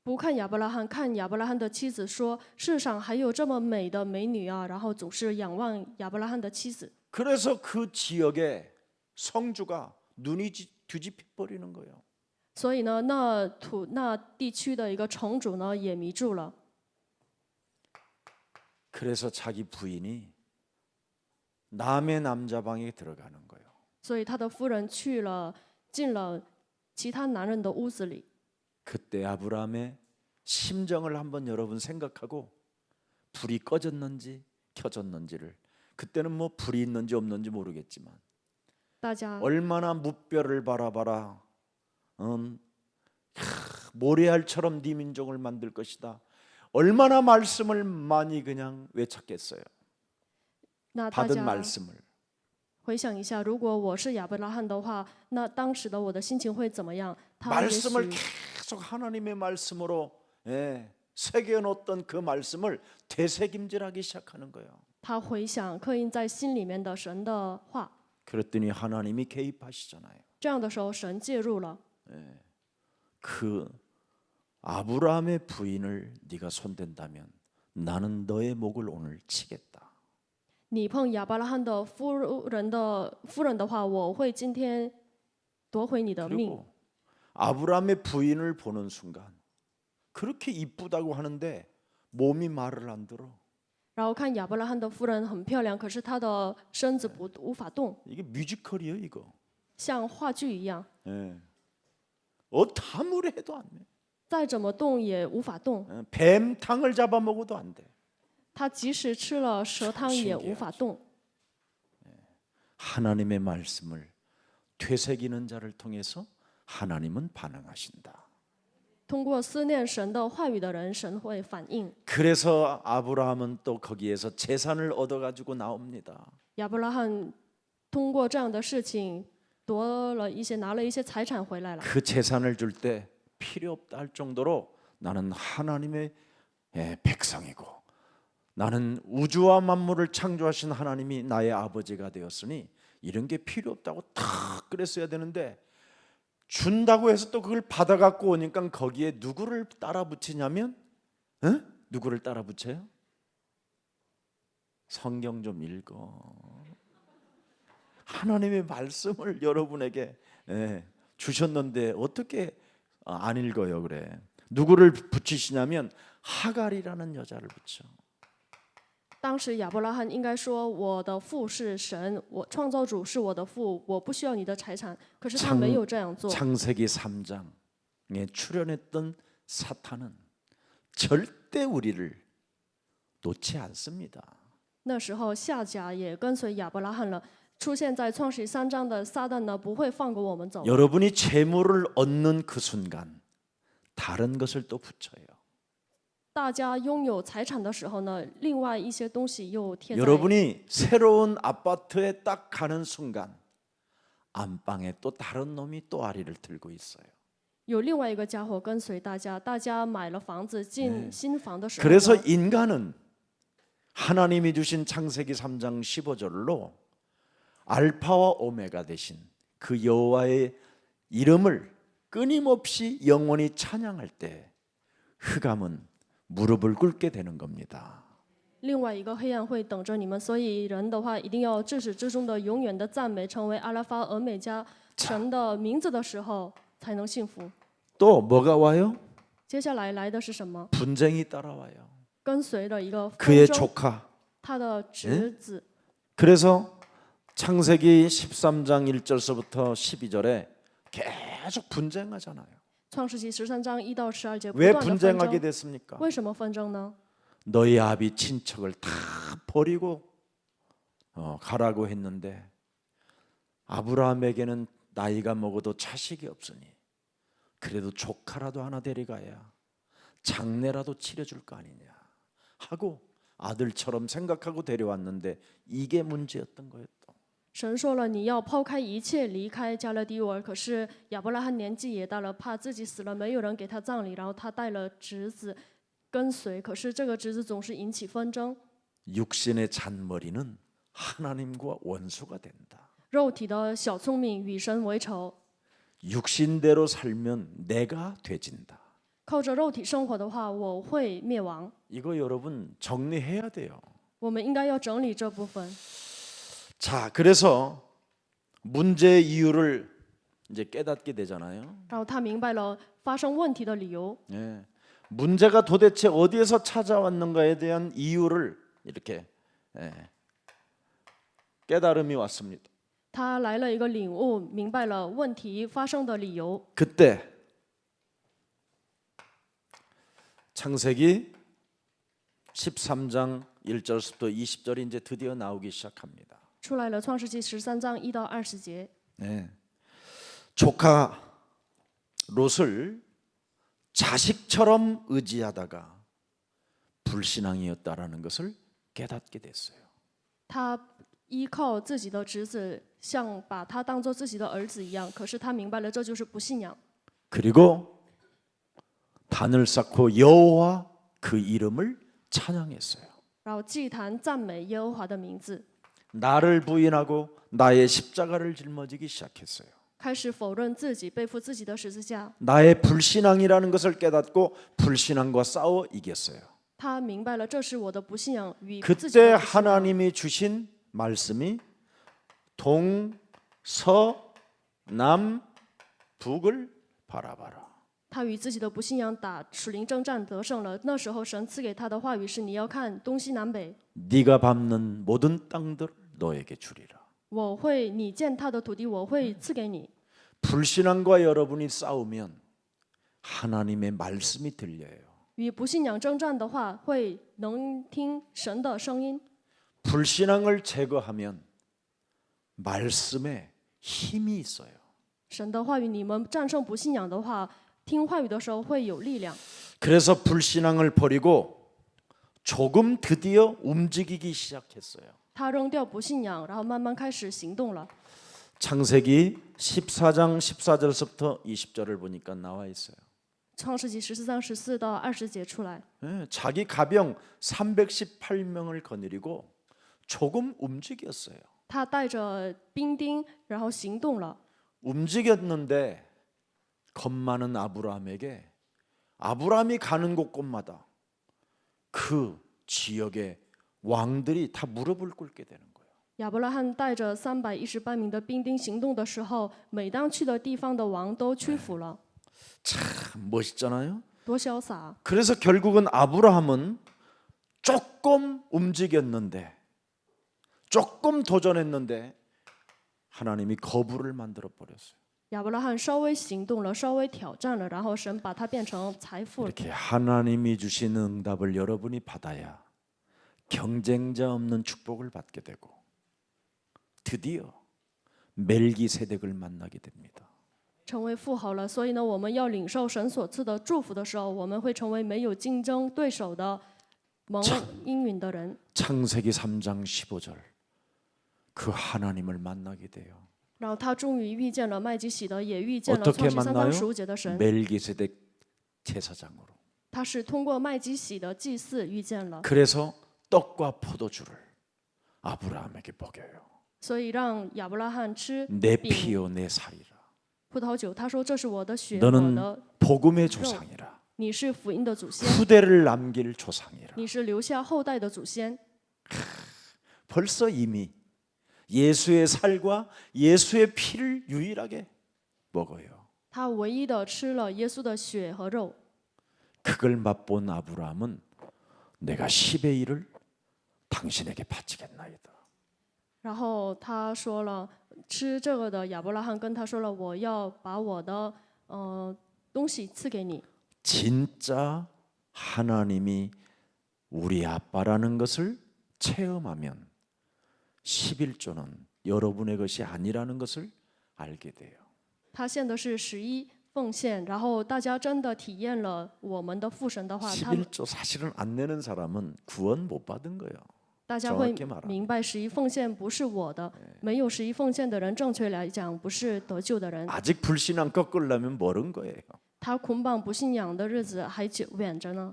不看亚伯拉罕，看亚伯拉罕的妻子说：“世上还有这么美的美女啊！”然后总是仰望亚伯拉罕的妻子。 그래서 그 지역의 성주가 눈이 뒤집혀 버리는 거예요. 所以呢，那地区的一个城主呢也迷住了， 그래서 자기 부인이 남의 남자 방에 들어가는 거예요. 所以他的夫人进了其他男人的屋子里。 그때 아브라함의 심정을 한번 여러분 생각하고 불이 꺼졌는지 켜졌는지를 그때는 뭐 불이 있는지 없는지 모르겠지만 大家 얼마나 무뼈를 바라봐라 모래알처럼 네 민족을 만들 것이다. 얼마나 말씀을 많이 그냥 외쳤겠어요. 那大 받은 家 말씀을 回想一下，如果我是亚伯拉罕的话，那当时的我的心情会怎么样？他也许 말씀을 계속 하나님의 말씀으로 새겨놓던 그 말씀을 되새김질하기 시작하는 거예요. 他回想刻印在心里面的神的话， 그랬더니 하나님이 개입하시잖아요. 这样的时候，神介入了。 그 아브라함의 부인을 네가 손댄다면 나는 너의 목을 오늘 치겠다. 你碰亚伯拉罕的夫人的话，我会今天夺回你的命。 그리고 아브라함의 부인을 보는 순간 그렇게 이쁘다고 하는데 몸이 말을 안 들어. 然后看亚伯拉罕的夫人很漂亮，可是她的身子无法动， 이게 뮤지컬이에요, 이거. 像话剧一样， 예. 아무리 해도 안 돼. 再怎么动也无法动。 뱀탕을 잡아먹어도 안 돼. 他即使吃了蛇汤也无法动。 하나님의 말씀을 되새기는 자를 통해서 하나님은 반응하신다. 通过思念神的话语的人，神会反应。 그래서 아브라함은 또 거기에서 재산을 얻어가지고 나옵니다. 亚伯拉罕通过这样的事情拿了一些财产回来了。 그 재산을 줄 때 필요 없다 할 정도로 나는 하나님의 백성이고 나는 우주와 만물을 창조하신 하나님이 나의 아버지가 되었으니 이런 게 필요 없다고 탁 그랬어야 되는데 준다고 해서 또 그걸 받아갖고 오니까 거기에 누구를 따라 붙이냐면 누구를 따라 붙여요? 성경 좀 읽어. 하나님의 말씀을 여러분에게 주셨는데 어떻게 안 읽어요? 그래. 누구를 붙이시냐면 하갈이라는 여자를 붙여. 当时亚伯拉罕应该说：“我的父是神，我创造主是我的父，我不需要你的财产。”可是他没有这样做。 창세기 3장에 출현했던 사탄은 절대 우리를 놓지 않습니다. 那时候夏甲也跟随亚伯拉罕了。出现在创世3章的撒旦呢，不会放过我们走。 여러분이 재물을 얻는 그 순간 다른 것을 또 붙여요. 大家拥有财产的时候呢，另外一些东西又贴在。 여러분이 새로운 아파트에 딱 가는 순간 안방에 또 다른 놈이 또 아리를 들고 있어요. 有另外一个家伙跟随大家，大家买了房子进新房的时候呢， 그래서 인간은 하나님이 주신 창세기 3장 15절로 알파와 오메가 되신 그 여호와의 이름을 끊임없이 영원히 찬양할 때 흑암은 무릎을 꿇게 되는 겁니다. 另外一个黑暗会等着你们，所以人的话一定要至始至终的永远的赞美，成为阿拉法俄美加神的名字的时候，才能幸福。 또 뭐가 와요? 接下来来的是什么？ 분쟁이 따라와요. 跟随着一个 그의 纷争， 조카. 他的侄子。 그래서 창세기 13장 1절서부터 12절에 계속 분쟁하잖아요. 创世纪13章1到12节不 왜 断的纷争。 분쟁하게 됐습니까? 为什么纷争呢？ 너희 아비 친척을 다 버리고 가라고 했는데 아브라함에게는 나이가 먹어도 자식이 없으니 그래도 조카라도 하나 데려가야 장례라도 치러줄 거 아니냐 하고 아들처럼 생각하고 데려왔는데 이게 문제였던 거예요. 神说了，你要抛开一切，离开加勒底尔。可是亚伯拉罕年纪也大了，怕自己死了没有人给他葬礼，然后他带了侄子跟随。可是这个侄子总是引起纷争。 육신의 잔머리는 하나님과 원수가 된다. 肉体的小聪明与神为仇， 육신대로 살면 내가 돼진다. 靠着肉体生活的话，我会灭亡。 이거 여러분 정리해야 돼요. 我们应该要整理这部分。 자, 그래서 문제의 이유를 이제 깨닫게 되잖아요. 然后他明白了发生问题的理由， 예. 문제가 도대체 어디에서 찾아왔는가에 대한 이유를 이렇게 깨달음이 왔습니다. 他来了一个领悟，明白了问题发生的理由。 그때 창세기 13장 1절부터 20절이 이제 드디어 나오기 시작합니다. 出来了，创世纪13章1到20节。 네. 조카 롯을 자식처럼 의지하다가 불신앙이었다라는 것을 깨닫게 됐어요. 他依靠自己的侄子，像把他当做自己的儿子一样。可是他明白了，这就是不信仰。 그리고 단을 쌓고 여호와 그 이름을 찬양했어요. 然后祭坛赞美耶和华的名字。 나를 부인하고 나의 십자가를 짊어지기 시작했어요. 开始否认自己，背负自己的十字架。 나의 불신앙이라는 것을 깨닫고 불신앙과 싸워 이겼어요. 他明白了这是我的不信仰与自己 그때 的不信仰。 하나님이 주신 말씀이 동서남북을 바라봐라. 他与自己的不信仰打属灵征战得胜了。那时候神赐给他的话语是：你要看东西南北， 네가 밟는 모든 땅들 너에게 주리라. 你践踏的土地，我会赐给你。 불신앙과 여러분이 싸우면 하나님의 말씀이 들려요. 与不信仰征战的话，会能听神的声音。 불신앙을 제거하면 말씀에 힘이 있어요. 神的话语，你们战胜不信仰的话，听话语的时候会有力量。 그래서 불신앙을 버리고 조금 드디어 움직이기 시작했어요. 他扔掉不信仰，然后慢慢开始行动了。 창세기 14장 14절부터 20절을 보니까 나와 있어요. 创世纪14章14到20节出来， 자기 가병 318명을 거느리고 조금 움직였어요. 他带着兵丁，然后行动了。 움직였는데 겁 많은 아브라함에게 아브라함이 가는 곳곳마다 그 지역의 왕들이 다 무릎을 꿇게 되는 거예요. 亚伯拉罕带着318名的兵丁行动的时候，每当去的地方的王都屈服了， 참 멋있잖아요. 多潇洒啊！ 그래서 결국은 아브라함은 조금 움직였는데 조금 도전했는데 하나님이 거부를 만들어 버렸어요. 亚伯拉罕稍微行动了，稍微挑战了，然后神把它变成财富了。 이렇게 하나님이 주신 응답을 여러분이 받아야 경쟁자 없는 축복을 받게 되고 드디어 멜기세덱을 만나게 됩니다. 成为富豪了，所以呢，我们要领受神所赐的祝福的时候，我们会成为没有竞争对手的蒙应允的人。 창세기 3장 15절 그 하나님을 만나게 돼요. 然后他终于遇见了麦基洗德，也遇见了 어떻게 创世3章 만나요? 15节的神。 멜기세덱 제사장으로. 他是通过麦基洗的祭祀遇见了， 그래서 떡과 포도주를 아브라함에게 먹여요. 所以让亚伯拉罕吃 내 饼、 피요 내 살이라. 葡萄酒。他说：“这是我的血，我 너는 的 복음의 조상이라. 你是福音的祖先， 후대를 남길 조상이라. 你是留下后代的祖先。” 벌써 이미 예수의 살과 예수의 피를 유일하게 먹어요. 他唯一的吃了耶稣的血和肉。 그걸 맛본 아브라함은 내가 10의 1을 당신에게 바치겠나이다. 然后他说了，吃这个的亚伯拉罕跟他说了，我要把我的东西赐给你。 진짜 하나님이 우리 아빠라는 것을 체험하면 11조는 여러분의 것이 아니라는 것을 알게 돼요. 他献的是11奉献，然后大家真的体验了我们的父神的话，他们 11조 사실은 안 내는 사람은 구원 못 받은 거예요. 大家会 정확히 말하면 明白11奉献不是我的，没有11奉献的人，正确来讲不是得救的人。 아직 불신앙 꺾으려면 멀은 거예요. 他捆绑不信仰的日子还远着呢。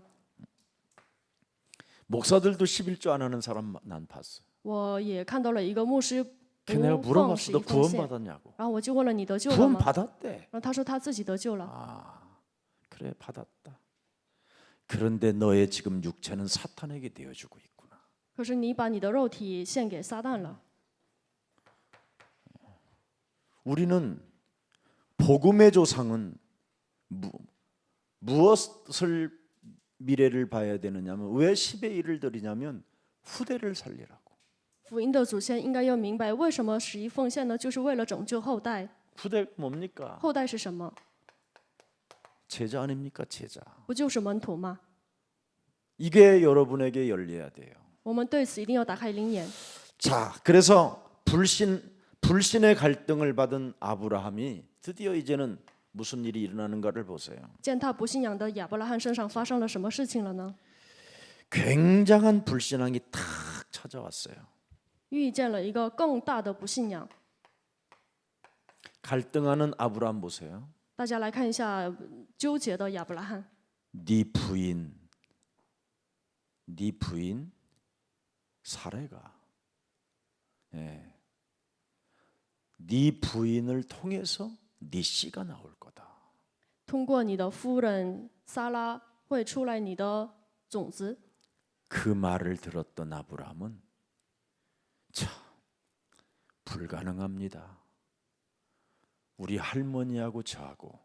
목사들도 11조 안 하는 사람 난 봤어. 我也看到了一个牧师 그 내가 不奉 물어봤어. 너 11奉 구원 献， 받았냐고. 然后我就问了你得救了 구원 吗？ 받았대. 然后他说他自己得救了。 아, 그래 받았다. 그런데 너의 지금 육체는 사탄에게 되어주고 있구나. 可是你把你的肉体献给撒旦了。 우리는 복음의 조상은 무엇을 미래를 봐야 되느냐면 왜 10의 1을 드리냐면 후대를 살리라고. 福音的祖先应该要明白，为什么11奉献呢？就是为了拯救后代。 후대 뭡니까? 后代是什么？ 제자 아닙니까? 제자. 不就是门徒吗？ 이게 여러분에게 열려야 돼요. 我们对此一定要打开灵眼。 자, 그래서 불신의 갈등을 받은 아브라함이 드디어 이제는 무슨 일이 일어나는가를 보세요. 践踏不信仰的亚伯拉罕身上发生了什么事情了呢？ 굉장한 불신앙이 탁 찾아왔어요. 遇见了一个更大的不信仰。 갈등하는 아브라함 보세요. 大家来看一下纠结的亚伯拉罕。 네 부인 사레가 네 부인을 통해서 네 씨가 나올 거다. 通过你的夫人撒拉会出来你的种子。 그 말을 들었던 아브라함은 참 불가능합니다. 우리 할머니하고 저하고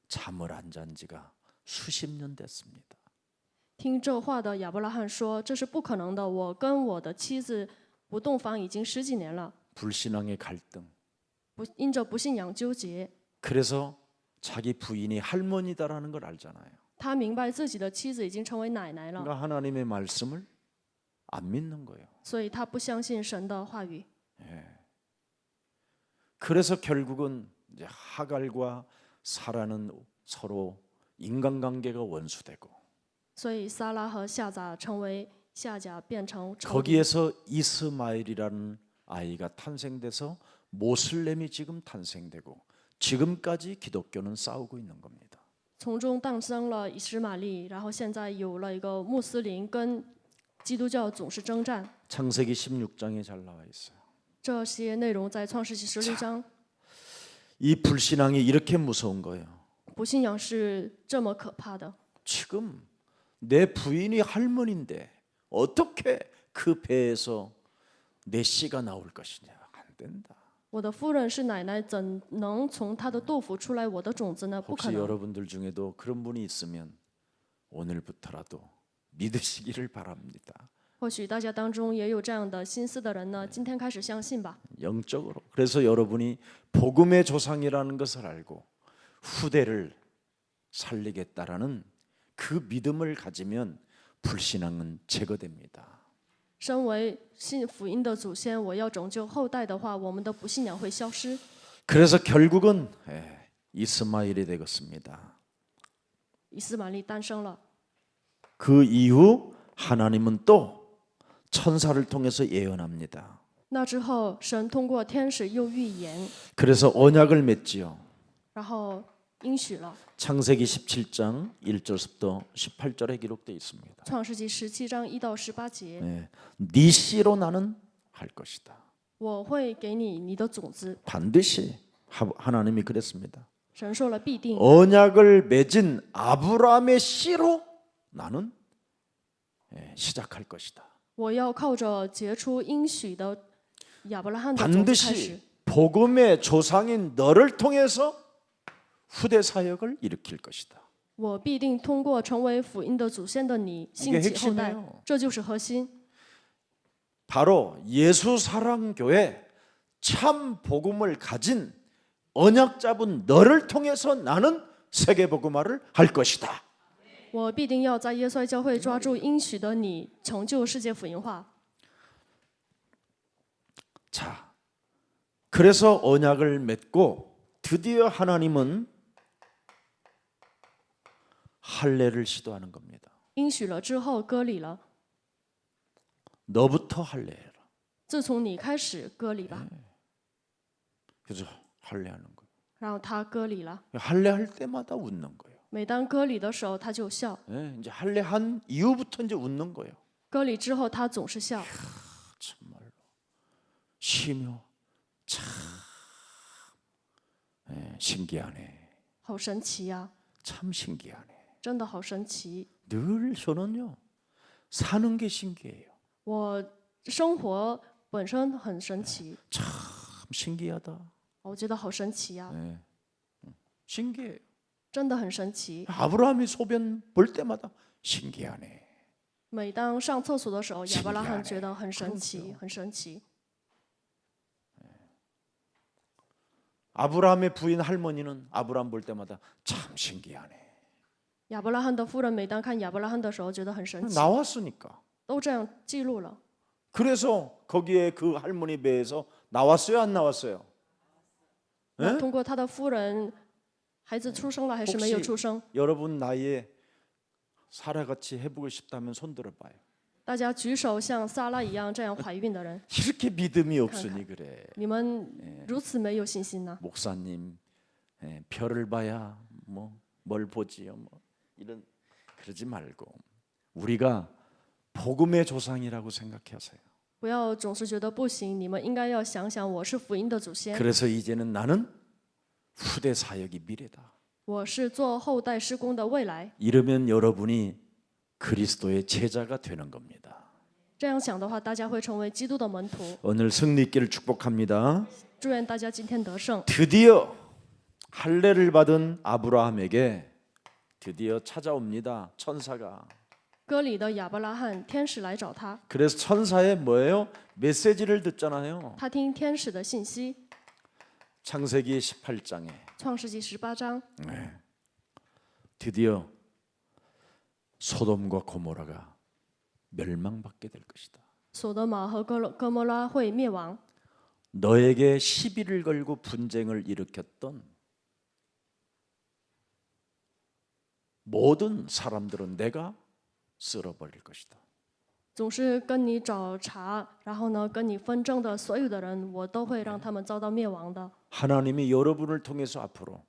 잠을 안 잔 지가 수십 년 됐습니다. 听这话的亚伯拉罕说：“这是不可能的，我跟我的妻子不洞房已经10几年了， 불신앙의 갈등. 因着不信仰纠结。 그래서 자기 부인이 할머니다라는 걸 알잖아요. 他明白自己的妻子已经成为奶奶了， 그러니까 하나님의 말씀을 안 믿는 거예요. 所以他不相信神的话语。 그래서 결국은 이제 하갈과 사라는 서로 인간관계가 원수되고 所以撒拉和夏甲成为夏甲变成仇敌。 거기에서 이스마엘이라는 아이가 탄생돼서 모슬렘이 지금 탄생되고 지금까지 기독교는 싸우고 있는 겁니다. 从中诞生了以实玛利，然后现在有了一个穆斯林跟基督教总是征战。 창세기 16장에 잘 나와 있어요. 这些内容在创世纪16章。 이 불신앙이 이렇게 무서운 거예요. 不信仰是这么可怕的。 지금 내 부인이 할머니인데 어떻게 그 배에서 내 씨가 나올 것이냐? 안 된다. 我的夫人是奶奶，怎能从她的肚腹出来我的种子呢？不可 혹시 能。 여러분들 중에도 그런 분이 있으면 오늘부터라도 믿으시기를 바랍니다. 或许大家当中也有这样的心思的人呢，今天开始相信吧。 영적으로. 그래서 여러분이 복음의 조상이라는 것을 알고 후대를 살리겠다라는 그 믿음을 가지면 불신앙은 제거됩니다. 身为信福音的祖先，我要拯救后代的话，我们的不信仰会消失。 그래서 결국은 이스마엘이 되겠습니다. 以斯玛利诞生了。 그 이후 하나님은 또 천사를 통해서 예언합니다. 那之后，神通过天使又预言， 그래서 언약을 맺지요. 然后应许了。 창세기 17장 1절부터 18절에 기록되어 있습니다. 创世纪17章1到18节， 네 씨로 나는 할 것이다. 我会给你你的种子。 반드시 하나님이 그랬습니다. 神说了必定。 언약을 맺은 아브라함의 씨로 나는 시작할 것이다. 我要靠着结出应许的亚伯拉罕的种子开始。 반드시 복음의 조상인 너를 통해서 후대 사역을 일으킬 것이다. 我必定通过成为福音的祖先的你兴起后代，这就是核心。 바로 예수 사랑 교회 참 복음을 가진 언약 잡은 너를 통해서 나는 세계 복음화를 할 것이다. 我必定要在耶稣爱教会抓住应许的你，成就世界福音化。 자, 그래서 언약을 맺고 드디어 하나님은 할례를 시도하는 겁니다. 应许了之后割礼了， 너부터 할례해라. 自从你开始割礼吧。 그래서 할례하는 거예요. 然后他割礼了， 할례할 때마다 웃는 거예요. 每当割礼的时候他就笑， 이제 할례한 이후부터 이제 웃는 거예요. 割礼之后他总是笑。 정말로 쉬며 참 신기하네. 好神奇呀、 참 신기하네. 真的好神奇。 늘 저는요 사는 게 신기해요. 我生活本身很神奇， 참 신기하다. 我觉得好神奇呀、 신기해요. 真的很神奇。 아브라함이 소변 볼 때마다 신기하네. 每当上厕所的时候，亚伯拉罕 신기하네 觉得很神奇， 그럼요 很神奇。 아브라함의 부인 할머니는 아브라함 볼 때마다 참 신기하네. 亚伯拉罕的夫人每当看亚伯拉罕的时候，觉得很神奇， 나왔으니까. 都这样记录了。 그래서 거기에 그 할머니 배에서 나왔어요, 안 나왔어요? 那通过他的夫人，孩子出生了还是没有出生？ 여러분 나이에 사라같이 해보고 싶다면 손 들어봐요. 大家举手，像撒拉一样这样怀孕的人， 이렇게 믿음이 없으니 그래. 你们如此没有信心呢？ 목사님, 별을 봐야 뭘 보지요, 이런 그러지 말고 우리가 복음의 조상이라고 생각하세요. 不要总是觉得不行，你们应该要想想，我是福音的祖先， 그래서 이제는 나는 후대 사역이 미래다. 我是做后代施工的未来。 이러면 여러분이 그리스도의 제자가 되는 겁니다. 这样想的话，大家会成为基督的门徒。 오늘 승리 있기를 축복합니다. 祝愿大家今天得胜。 드디어 할례를 받은 아브라함에게 드디어 찾아옵니다. 천사가. 歌里的亚伯拉罕，天使来找他， 그래서 천사의 뭐예요? 메시지를 듣잖아요. 他听天使的信息。 창세기 18장에 创世纪18章， 드디어 소돔과 고모라가 멸망받게 될 것이다. 索德玛和哥摩拉会灭亡。 너에게 시비를 걸고 분쟁을 일으켰던 모든 사람들은 내가 쓸어버릴 것이다. 总是跟你找茬，然后呢，跟你纷争的所有的人，我都会让他们遭到灭亡的。 하나님이 여러분을 통해서 앞으로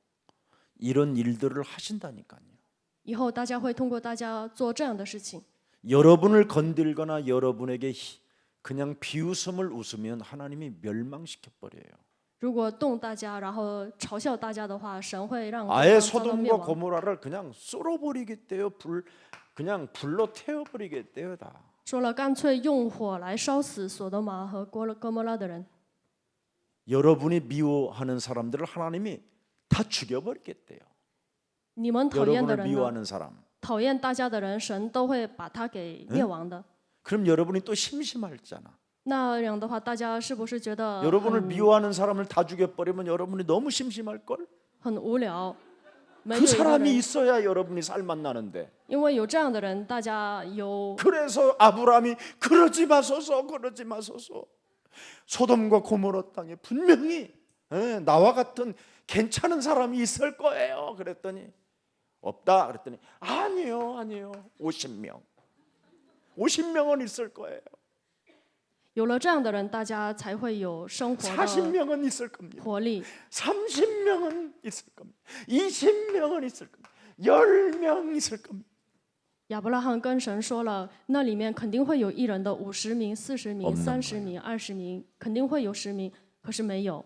이런 일들을 하신다니까요. 以后大家会通过大家做这样的事情， 여러분을 건들거나 여러분에게 그냥 비웃음을 웃으면 하나님이 멸망시켜 버려요. 如果动大家，然后嘲笑大家的话，神会让对 아예 方遭到灭 소돔과 亡。 고모라를 그냥 썰어버리겠대요. 그냥 불로 태워버리겠대요. 다. 说了，干脆用火来烧死索德玛和哥摩拉的人。 여러분이 미워하는 사람들을 하나님이 다 죽여버리겠대요. 你们讨厌的 여러분을 人呢， 미워하는 사람. 讨厌大家的人，神都会把他给灭亡的。 그럼 여러분이 또 심심하잖아. 那样的话，大家是不是觉得 여러분을 미워하는 사람을 다 죽여버리면 여러분이 너무 심심할걸? 很无聊？没有 그 一个 사람이 人， 있어야 여러분이 살맛 나는데. 因为有这样的人，大家有 그래서 아브라함이 그러지 마소서 그러지 마소서. 소돔과 고모라 땅에 분명히 나와 같은 괜찮은 사람이 있을 거예요. 그랬더니 없다. 그랬더니 아니요 50명은 있을 거예요. 有了这样的人，大家才会有生活的 40명은 있을 겁니다. 活力。 30명은 있을 겁니다. 20명은 있을 겁니다. 10명 있을 겁니다. 亚伯拉罕跟神说了，那里面肯定会有一人的50名、40名、 없는 30名、20名，肯定会有10名，可是没有。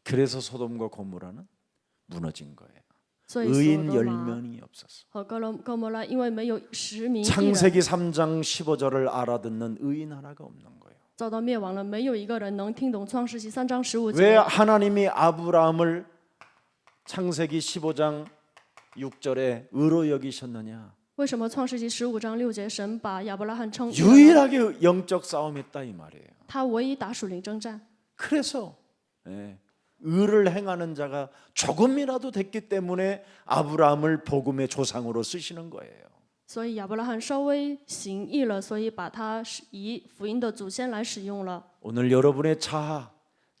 그래서 소돔과 고모라는 무너진 거예요. 所以 의인 索德玛 10명이 없었어. 和哥摩拉因为没有10名义人， 창세기 3장 15절을 알아듣는 의인 하나가 없는 거예요. 遭到灭亡了。没有一个人能听懂创世纪3章15 왜 节。 하나님이 아브라함을 창세기 15장 6절에 의로 여기셨느냐? 为什么创世纪15章6节神把亚伯拉罕称义了呢？ 유일하게 영적 싸움했다 이 말이에요. 他唯一打属灵征战， 그래서 의를 행하는 자가 조금이라도 됐기 때문에 아브라함을 복음의 조상으로 쓰시는 거예요. 所以亚伯拉罕稍微行义了，所以把他以福音的祖先来使用了。 오늘 여러분의 자아,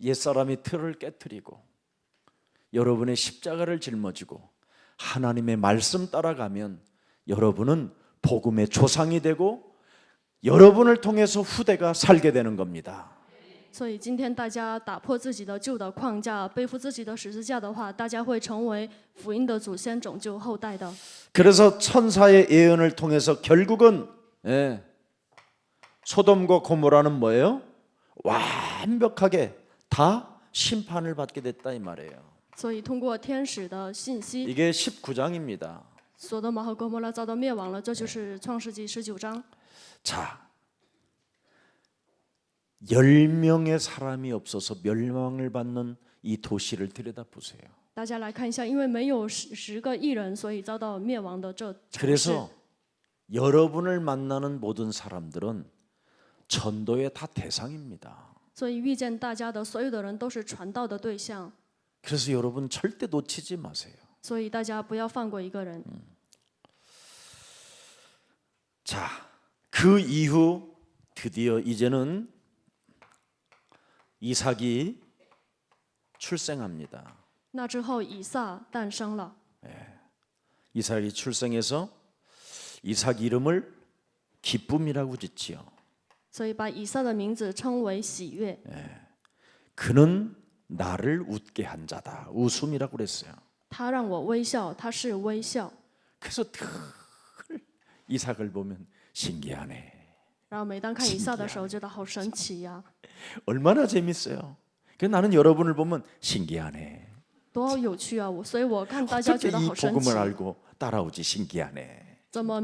옛사람이 틀을 깨뜨리고 여러분의 십자가를 짊어지고 하나님의 말씀 따라가면 여러분은 복음의 조상이 되고 여러분을 통해서 후대가 살게 되는 겁니다. 所以今天大家打破自己的旧的框架，背负自己的十字架的话，大家会成为福音的祖先，拯救后代的。 그래서 천사의 예언을 통해서 결국은 소돔과 고모라는 뭐예요? 완벽하게 다 심판을 받게 됐다 이 말이에요. 所以通过天使的信息， 이게 19장입니다. 索德玛和哥摩拉遭到灭亡了，这就是创世纪19章。 자, 10명의 사람이 없어서 멸망을 받는 이 도시를 들여다보세요. 大家来看一下，因为没有10个义人，所以遭到灭亡的这城市。 그래서 여러분을 만나는 모든 사람들은 전도의 다 대상입니다. 所以遇见大家的所有的人都是传道的对象， 그래서 여러분 절대 놓치지 마세요. 所以大家不要放过一个人。 자, 그 이후 드디어 이제는 이삭이 출생합니다. 那之后，以撒诞生了。 이삭이 출생해서 이삭 이름을 기쁨이라고 짓지요. 所以把以撒的名字称为喜悦。 그는 나를 웃게 한 자다. 웃음이라고 그랬어요. 他让我微笑，他是微笑。 그래서 늘 이삭을 보면 신기하네. 然后每当看以撒的时候，觉得好神奇呀、 얼마나 재밌어요. 그 나는 여러분을 보면 신기하네. 多有趣啊！所以我看大家 어떻게 觉得 이 好神奇 복음을 ， 알고 따라오지 신기하네. 怎么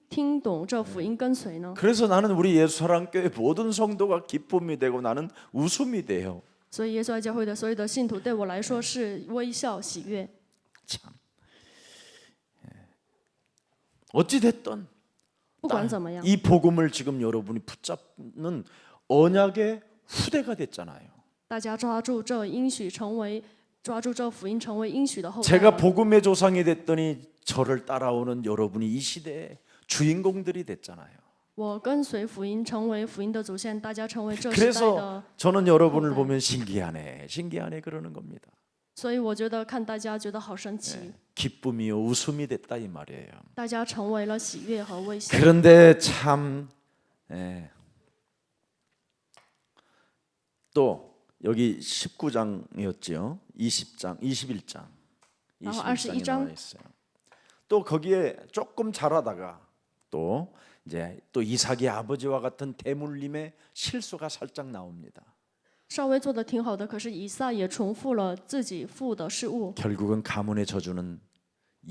听懂这福音跟随呢？ 그래서 나는 우리 예수사랑교회 모든 성도가 기쁨이 되고 나는 웃음이 돼요. 所以耶稣爱教会的所有的信徒对我来说是微笑喜悦。 참. 어찌 됐든 不管怎么样， 이 복음을 지금 여러분이 붙잡는 언약의 후대가 됐잖아요. 大家抓住这应许，抓住这福音，成为应许的后代 제가 了。 복음의 조상이 됐더니 저를 따라오는 여러분이 이 시대의 주인공들이 됐잖아요. 我跟随福音，成为福音的祖先，大家成为这时代 그래서 的。 저는 여러분을 보면 신기하네, 신기하네 그러는 겁니다. 所以我觉得看大家觉得好神奇， 기쁨이요 웃음이 됐다 이 말이에요. 大家成为了喜悦和微笑。 그런데 참 또 여기 19장이었죠. 20장, 21장. 21장이 나와 있어요. 또 거기에 조금 잘하다가 또 이제 또 이삭의 아버지와 같은 대물림의 실수가 살짝 나옵니다. 稍微做的挺好的，可是以撒也重复了自己父的失误， 결국은 가문의 저주는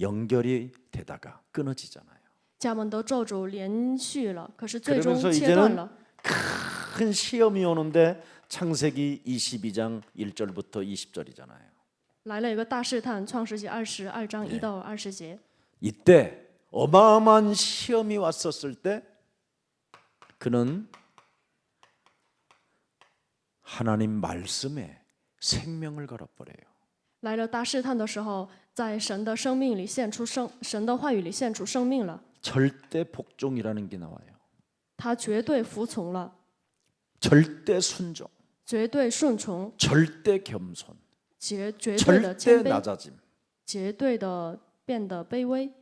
연결이 되다가 끊어지잖아요. 家门的咒诅连续了，可是最终 그러면서 切断 이제는 了。 큰 시험이 오는데 창세기 22장 1절부터 20절이잖아요. 来了一个大试探，创世纪22章1到20节。 이때 어마어마한 시험이 왔었을 때 그는 하나님 말씀에 생명을 걸어버려요. 来了大试探的时候，在神的生命里神的话语里献出生命了， 절대 복종이라는 게 나와요. 他绝对服从了， 절대 순종, 绝对顺从， 절대 겸손, 绝对的 절대 谦卑， 낮아짐. 绝对的变得卑微。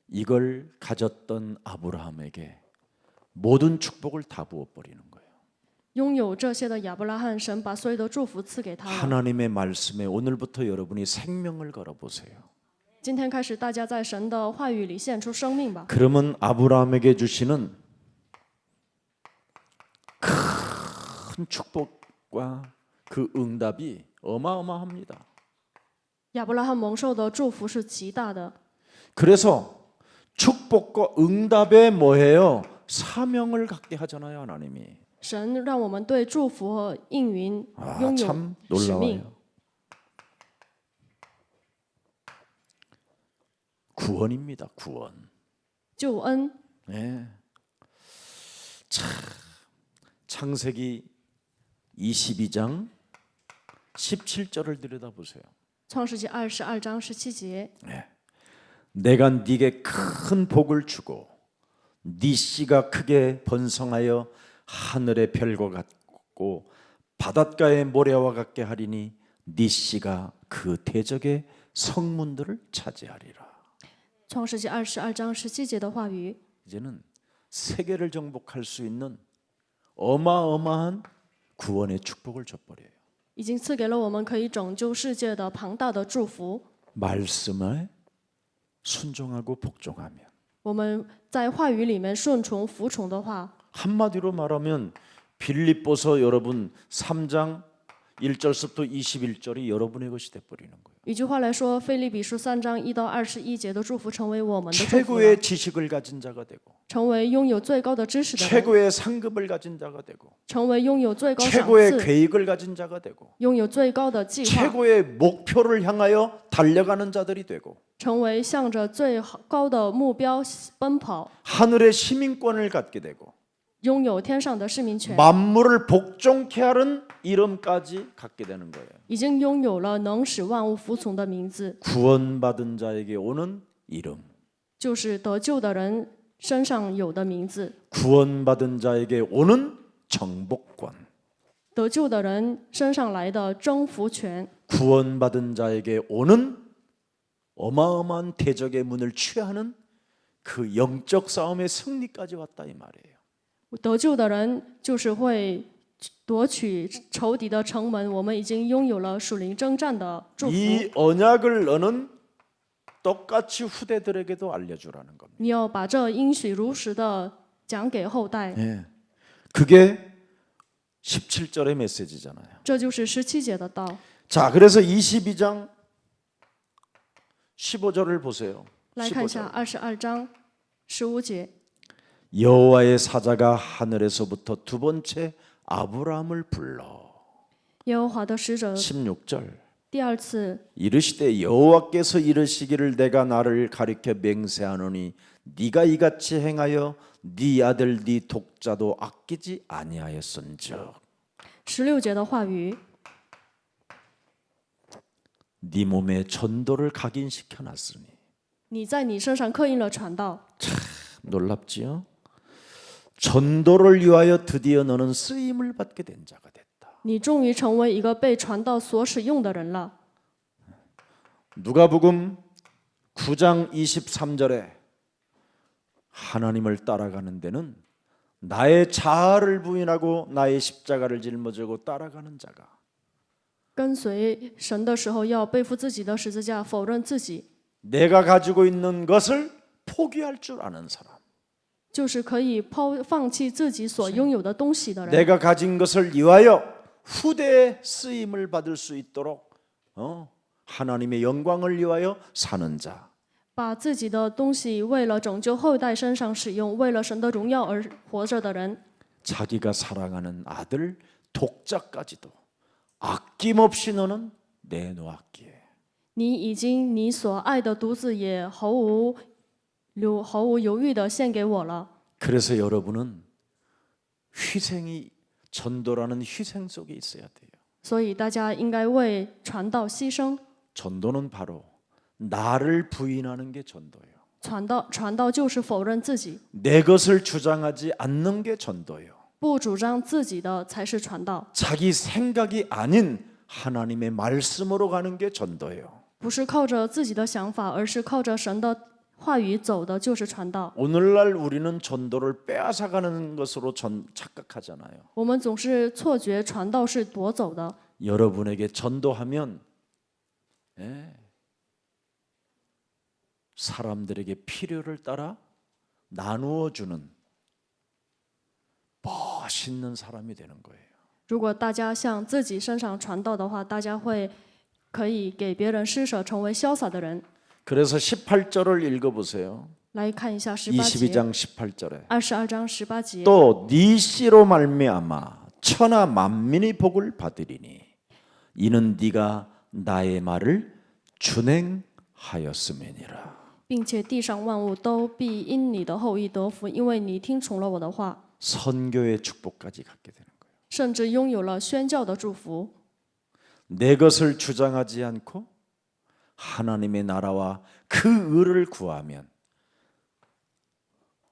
이걸 가졌던 아브라함에게 모든 축복을 다 부어버리는 거예요. 拥有这些的亚伯拉罕，神把所有的祝福赐给他了。 하나님의 말씀에 오늘부터 여러분이 생명을 걸어보세요. 今天开始，大家在神的话语里献出生命吧。 그러면 아브라함에게 주시는 큰 축복과 그 응답이 어마어마합니다. 亚伯拉罕蒙受的祝福是极大的， 그래서 축복과 응답에 뭐해요? 사명을 갖게 하잖아요, 하나님이. 神让我们对祝福和应允拥有 참 使命。 놀라워요. 구원입니다, 구원. 救恩。 네. 참, 창세기 22장 17절을 들여다보세요. 创世纪22章17节， 내가 네게 큰 복을 주고 네 씨가 크게 번성하여 하늘의 별과 같고 바닷가의 모래와 같게 하리니 네 씨가 그 대적의 성문들을 차지하리라. 创世纪22章17节的话语， 이제는 세계를 정복할 수 있는 어마어마한 구원의 축복을 줘버려요. 已经赐给了我们可以拯救世界的庞大的祝福。 말씀에 순종하고 복종하면 我们在话语里面顺从服从的话， 한마디로 말하면 빌립보서 여러분 3장 1절부터 21절이 여러분의 것이 돼버리는 거예요. 一句话来说，腓立比书3章1到21节的祝福成为我们的祝福了， 최고의 지식을 가진 자가 되고 成为拥有最高的知识的人， 최고의 상급을 가진 자가 되고 成为拥有最高赏 최고의 赐、 계획을 가진 자가 되고 拥有最高的计划， 최고의 목표를 향하여 달려가는 자들이 되고 成为向着最高的目标奔跑， 하늘의 시민권을 갖게 되고 拥有天上的市民权， 만물을 복종케 하는 이름까지 갖게 되는 거예요. 已经拥有了能使万物服从的名字， 구원받은 자에게 오는 이름, 就是得救的人身上有的名字， 구원받은 자에게 오는 정복권, 得救的人身上来的征服权， 구원받은 자에게 오는 어마어마한 대적의 문을 취하는 그 영적 싸움의 승리까지 왔다 이 말이에요. 得救的人就是会夺取仇敌的城门。我们已经拥有了属灵征战的祝福。 이 언약을 너는 똑같이 후대들에게도 알려주라는 겁니다. 你要把这应许如实的讲给后代。 예. 그게 17절의 메시지잖아요. 这就是17节的道。 자, 그래서 22장 15절을 보세요. 来看一下 15절. 22章15节， 여호와의 사자가 하늘에서부터 두 번째 아브라함을 불러. 耶和华的使者 16절. 第二次 이르시되 여호와께서 이르시기를 내가 나를 가리켜 맹세하노니 네가 이같이 행하여 네 아들 네 독자도 아끼지 아니하였은즉 16节的话语， 네 몸에 전도를 각인시켜 놨으니. 你在你身上刻印了传道。 놀랍지요? 전도를 위하여 드디어 너는 쓰임을 받게 된 자가 됐다. 你终于成为一个被传道所使用的人了。 누가복음 9장 23절에 하나님을 따라가는 데는 나의 자아를 부인하고 나의 십자가를 짊어지고 따라가는 자가 跟随神的时候，要背负自己的十字架，否认自己， 내가 가지고 있는 것을 포기할 줄 아는 사람. 就是可以放弃自己所拥有的东西的人。 내가 가진 것을 위하여 후대에 쓰임을 받을 수 있도록 하나님의 영광을 위하여 사는 자. 把自己的东西为了拯救后代身上使用，为了神的荣耀而活着的人， 자기가 사랑하는 아들 독자까지도 아낌없이 너는 내놓았기에 你已经你所爱的独子也毫无犹豫的献给我了。 그래서 여러분은 희생이 전도라는 희생 속에 있어야 돼요. 所以大家应该为传道牺牲。 전도는 바로 나를 부인하는 게 전도예요. 传道就是否认自己， 내 것을 주장하지 않는 게 전도예요. 不主张自己的才是传道， 자기 생각이 아닌 하나님의 말씀으로 가는 게 전도예요. 不是靠着自己的想法，而是靠着神的话语走的，就是传道。 오늘날 우리는 전도를 빼앗아가는 것으로 착각하잖아요. 我们总是错觉传道是夺走的。 여러분에게 전도하면 사람들에게 필요를 따라 나누어 주는 멋있는 사람이 되는 거예요. 如果大家向自己身上传道的话，大家可以给别人施舍，成为潇洒的人。 그래서 18절을 읽어보세요. 来看一下18节， 22장 18절에 22章18节。 또 네 씨로 말미암아 천하 만민이 복을 받으리니 이는 네가 나의 말을 준행하였음이니라. 并且地上万物都必因你的后裔得福，因为你听从了我的话， 선교의 축복까지 갖게 되는 거예요. 甚至拥有了宣教的祝福。 내 것을 주장하지 않고 하나님의 나라와 그 의를 구하면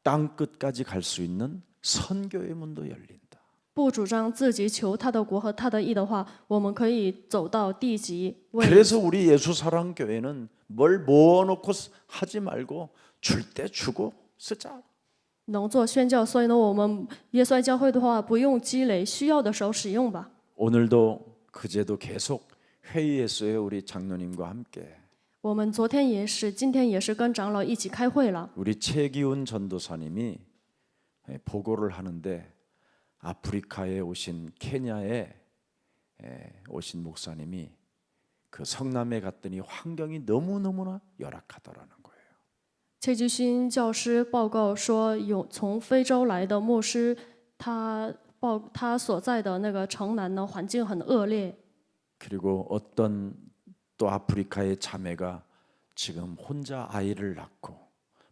땅 끝까지 갈 수 있는 선교의 문도 열린다. 不主张自己求他的国和他的义的话，我们可以走到地极。 그래서 우리 예수사랑교회는 뭘 모아놓고 하지 말고 줄 때 주고 쓰자. 能做宣教，所以呢，我们耶稣爱教会的话，不用积累，需要的时候使用吧。 오늘도 그제도 계속 회의했어요. 우리 장로님과 함께. 我们昨天也是，今天也是跟长老一起开会了。 우리 최기훈 전도사님이 보고를 하는데 아프리카에 오신 케냐에 오신 목사님이 그 성남에 갔더니 환경이 너무너무나 열악하더라는 거예요. 切基勋教师报告说，有从非洲来的牧师，他所在的那个城南呢，环境很恶劣。 그리고 어떤 또 아프리카의 자매가 지금 혼자 아이를 낳고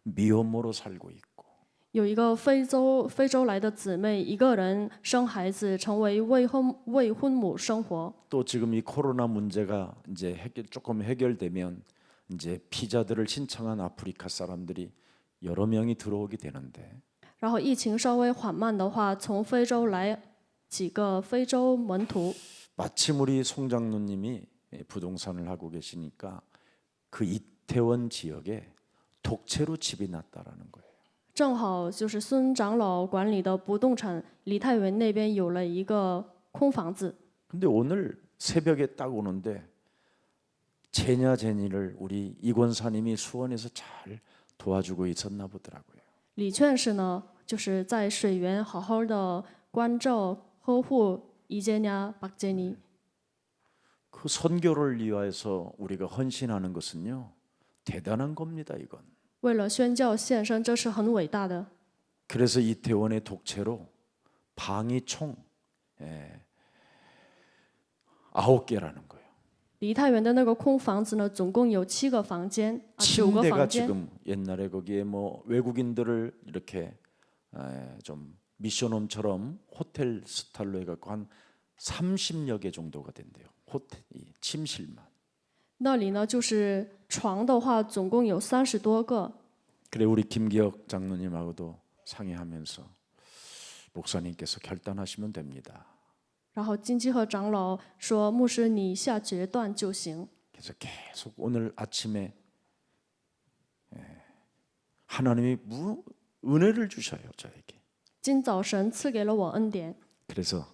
미혼모로 살고 있고 有一个非洲来的姊妹，一个人生孩子，成为未婚母生活。 또 지금 이 코로나 문제가 이제 조금 해결되면 이제 비자들을 신청한 아프리카 사람들이 여러 명이 들어오게 되는데 然后疫情稍微缓慢的话，从非洲来几个非洲门徒。 마침 우리 송 장로님이 부동산을 하고 계시니까 그 이태원 지역에 독채로 집이 났다라는 거예요. 正好就是孙长老管理的不动产梨泰院那边有了一个空房子。 근데 오늘 새벽에 딱 오는데 제냐 제니를 우리 이 권사님이 수원에서 잘 도와주고 있었나 보더라고요. 李劝是呢，就是在水源好好的关照呵护이제냐 박제니. 그 선교를 위하여서 우리가 헌신하는 것은요 대단한 겁니다. 이건. 为了宣教献身，这是很伟大的。 그래서 이태원의 독채로 방이 총 9개라는 거예요. 梨泰院的那个空房子呢，总共有7个房间啊，9个 침대가 房间。 지금 옛날에 거기에 뭐 외국인들을 이렇게 좀 미션홈처럼 호텔 스타일로 해갖고 한 30여 개 정도가 된대요. 호텔 이 침실만. 那里呢，就是床的话，总共有30多个。 그래 우리 김기혁 장로님하고도 상의하면서 목사님께서 결단하시면 됩니다. 然后金基和长老说：“牧师，你下决断就行。” 그래서 계속 오늘 아침에 하나님이 은혜를 주셔요 저에게. 今早神赐给了我恩典， 그래서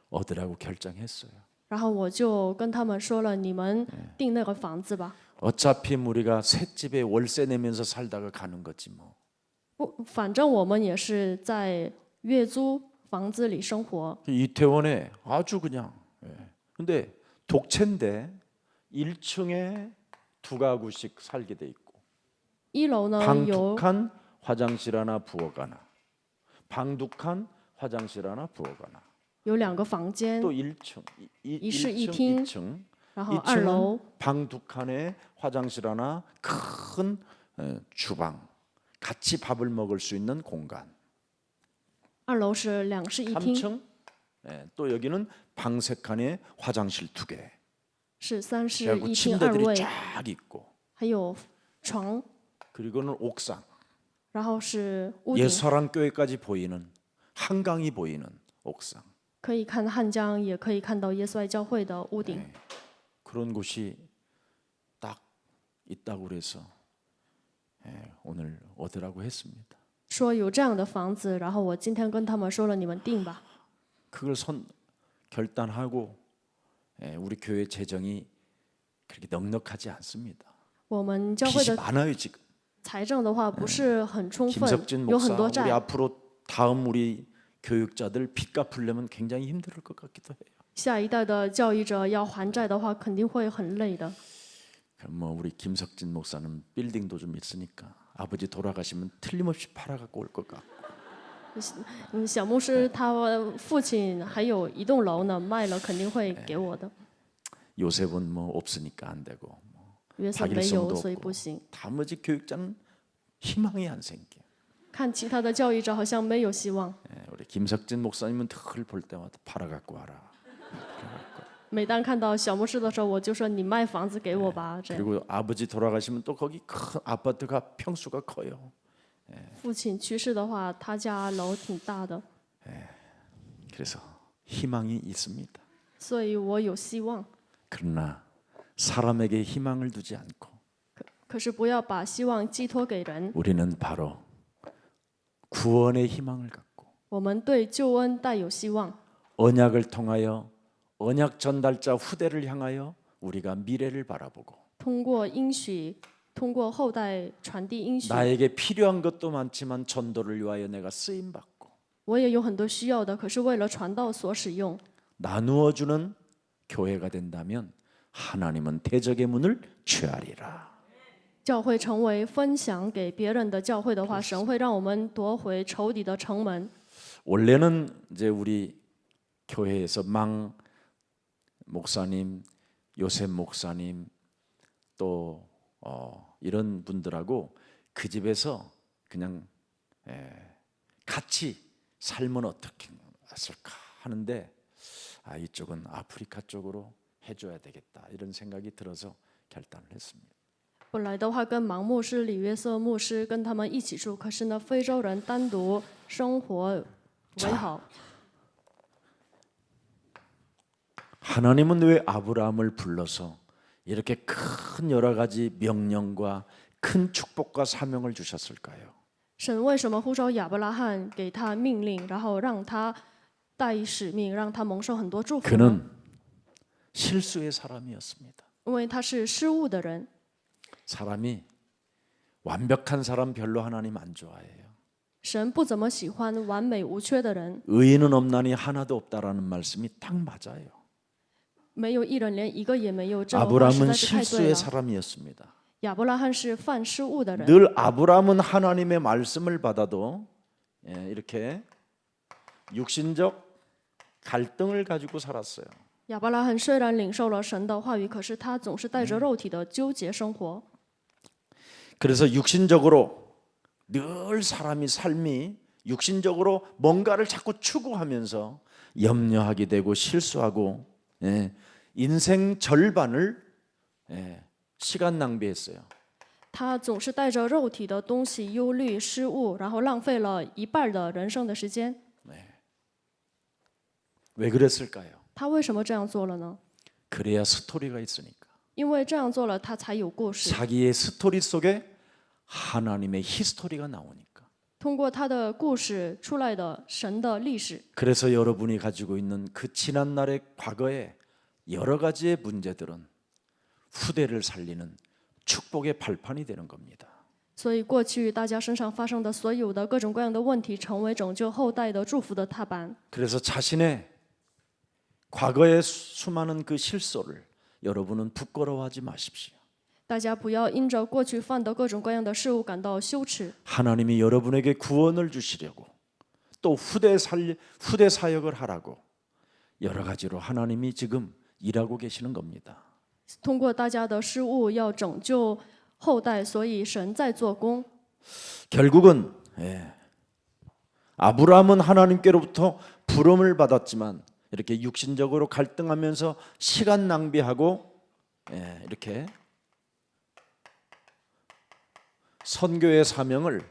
얻으라고 결정했어요. 然后我就跟他们说了：“你们订那个房子吧。 어차피 우리가 새 집에 월세 내면서 살다가 가는 거지 뭐. 不，反正我们也是在月租房子里生活。 이태원에 아주 그냥. 근데 독채인데 1층에 2가구씩 살게 돼 있고 1楼呢 방 有 2칸 화장실 하나 부엌 하나. 방 2칸 화장실 하나 부엌 하나. 有2个房间， 또 1층, 1室 1층, 1厅 2층. 然后2楼 2층은 방 2칸에 화장실 하나, 큰 주방, 같이 밥을 먹을 수 있는 공간. 2楼是2室1厅， 3층, 또 여기는 방 3칸에 화장실 2개. 是3室 그리고 1厅 침대들이 2卫， 쫙 있고, 还有床， 그리고는 옥상. 然后是屋顶， 예사랑교회까지 보이는 한강이 보이는 옥상. 可以看汉江，也可以看到耶稣爱教会的屋顶。 그런 곳이 딱 있다고 그래서 오늘 얻으라고 했습니다. 说有这样的房子，然后我今天跟他们说了，你们订吧。 그걸 결단하고 우리 교회 재정이 그렇게 넉넉하지 않습니다. 我们教会 빚이 的 많아요 지금. 财政的话不是很充分， 김석진 有很 목사 多 우리 债。 앞으로 다음 우리 교육자들 빚 갚으려면 굉장히 힘들 것 같기도 해요. 下一代的教育者要还债的话，肯定会很累的。 그럼 뭐 우리 김석진 목사는 빌딩도 좀 있으니까 아버지 돌아가시면 틀림없이 팔아갖고 올 것 같고. 小牧师他父亲还有一栋楼呢，卖了肯定会给我的。 요셉은 뭐 없으니까 안 되고 约瑟没 박일성도 有，所以 없고 不行。 나머지 교육자는 희망이 안 생겨. 看其他的教育者好像没有希望。 우리 김석진 목사님은 늘 볼 때마다 팔아갖고 와라. 每当看到小牧师的时候，我就说你卖房子给我吧。这样， 그리고 아버지 돌아가시면 또 거기 큰 아파트가 평수가 커요. 父亲去世的话，他家楼挺大的， 그래서 희망이 있습니다. 所以我有希望。 그러나 사람에게 희망을 두지 않고 可是不要把希望寄托给人， 우리는 바로 구원의 희망을 갖고 我们对救恩带有希望。 언약을 통하여 언약 전달자 후대를 향하여 우리가 미래를 바라보고 通过应许，通过后代传递应许。 나에게 필요한 것도 많지만 전도를 위하여 내가 쓰임 받고 我也有很多需要的，可是为了传道所使用。 나누어 주는 교회가 된다면 하나님은 대적의 문을 취하리라. 教会成为分享给别人的教会的话，神会让我们夺回仇敌的城门。 원래는 이제 우리 교회에서 망 목사님, 요셉 목사님 또 이런 분들하고 그 집에서 그냥 같이 살면 어떻게 했을까 하는데 이쪽은 아프리카 쪽으로 해줘야 되겠다 이런 생각이 들어서 결단을 했습니다. 本来的话，跟盲牧师、李约瑟牧师跟他们一起住，可是呢，非洲人单独生活为好。 하나님은 왜 아브라함을 불러서 이렇게 큰 여러 가지 명령과 큰 축복과 사명을 주셨을까요? 神为什么呼召亚伯拉罕，给他命令，然后让他带使命，让他蒙受很多祝福呢？ 그는 실수의 사람이었습니다. 因为他是失误的人。 사람이 완벽한 사람 별로 하나님 안 좋아해요. 神不怎么喜欢完美无缺的人， 의인은 없나니 하나도 없다라는 말씀이 딱 맞아요. 没有一人，连一个也没有。这个话实 아브라함은 在是太对 실수의 了。 사람이었습니다. 亚伯拉罕是犯失误的人， 늘 아브라함은 하나님의 말씀을 받아도 이렇게 육신적 갈등을 가지고 살았어요. 亚伯拉罕虽然领受了神的话语，可是他总是带着肉体的纠结生活。 그래서 육신적으로 늘 사람이 삶이 육신적으로 뭔가를 자꾸 추구하면서 염려하게 되고 실수하고 인생 절반을 시간 낭비했어요. 他总是带着肉体的东西忧虑失误，然后浪费了一半的人生的时间。 왜 그랬을까요? 他为什么这样做了呢？ 그래야 스토리가 있으니까. 因为这样做了，他才有故事。 자기의 스토리 속에 하나님의 히스토리가 나오니까. 通过他的故事出来的神的历史。 그래서 여러분이 가지고 있는 그 지난날의 과거의 여러 가지의 문제들은 후대를 살리는 축복의 발판이 되는 겁니다. 所以过去大家身上发生的所有的各种各样的问题，成为拯救后代的祝福的踏板。 그래서 자신의 과거의 수많은 그 실수를 여러분은 부끄러워하지 마십시오. 大家不要因着过去犯的各种各样的事物感到羞耻。 하나님이 여러분에게 구원을 주시려고 또 후대 사역을 하라고 여러 가지로 하나님이 지금 일하고 계시는 겁니다. 通过大家的失误要拯救后代，所以神在做工。 결국은 아브라함은 하나님께로부터 부름을 받았지만 이렇게 육신적으로 갈등하면서 시간 낭비하고 이렇게 선교의 사명을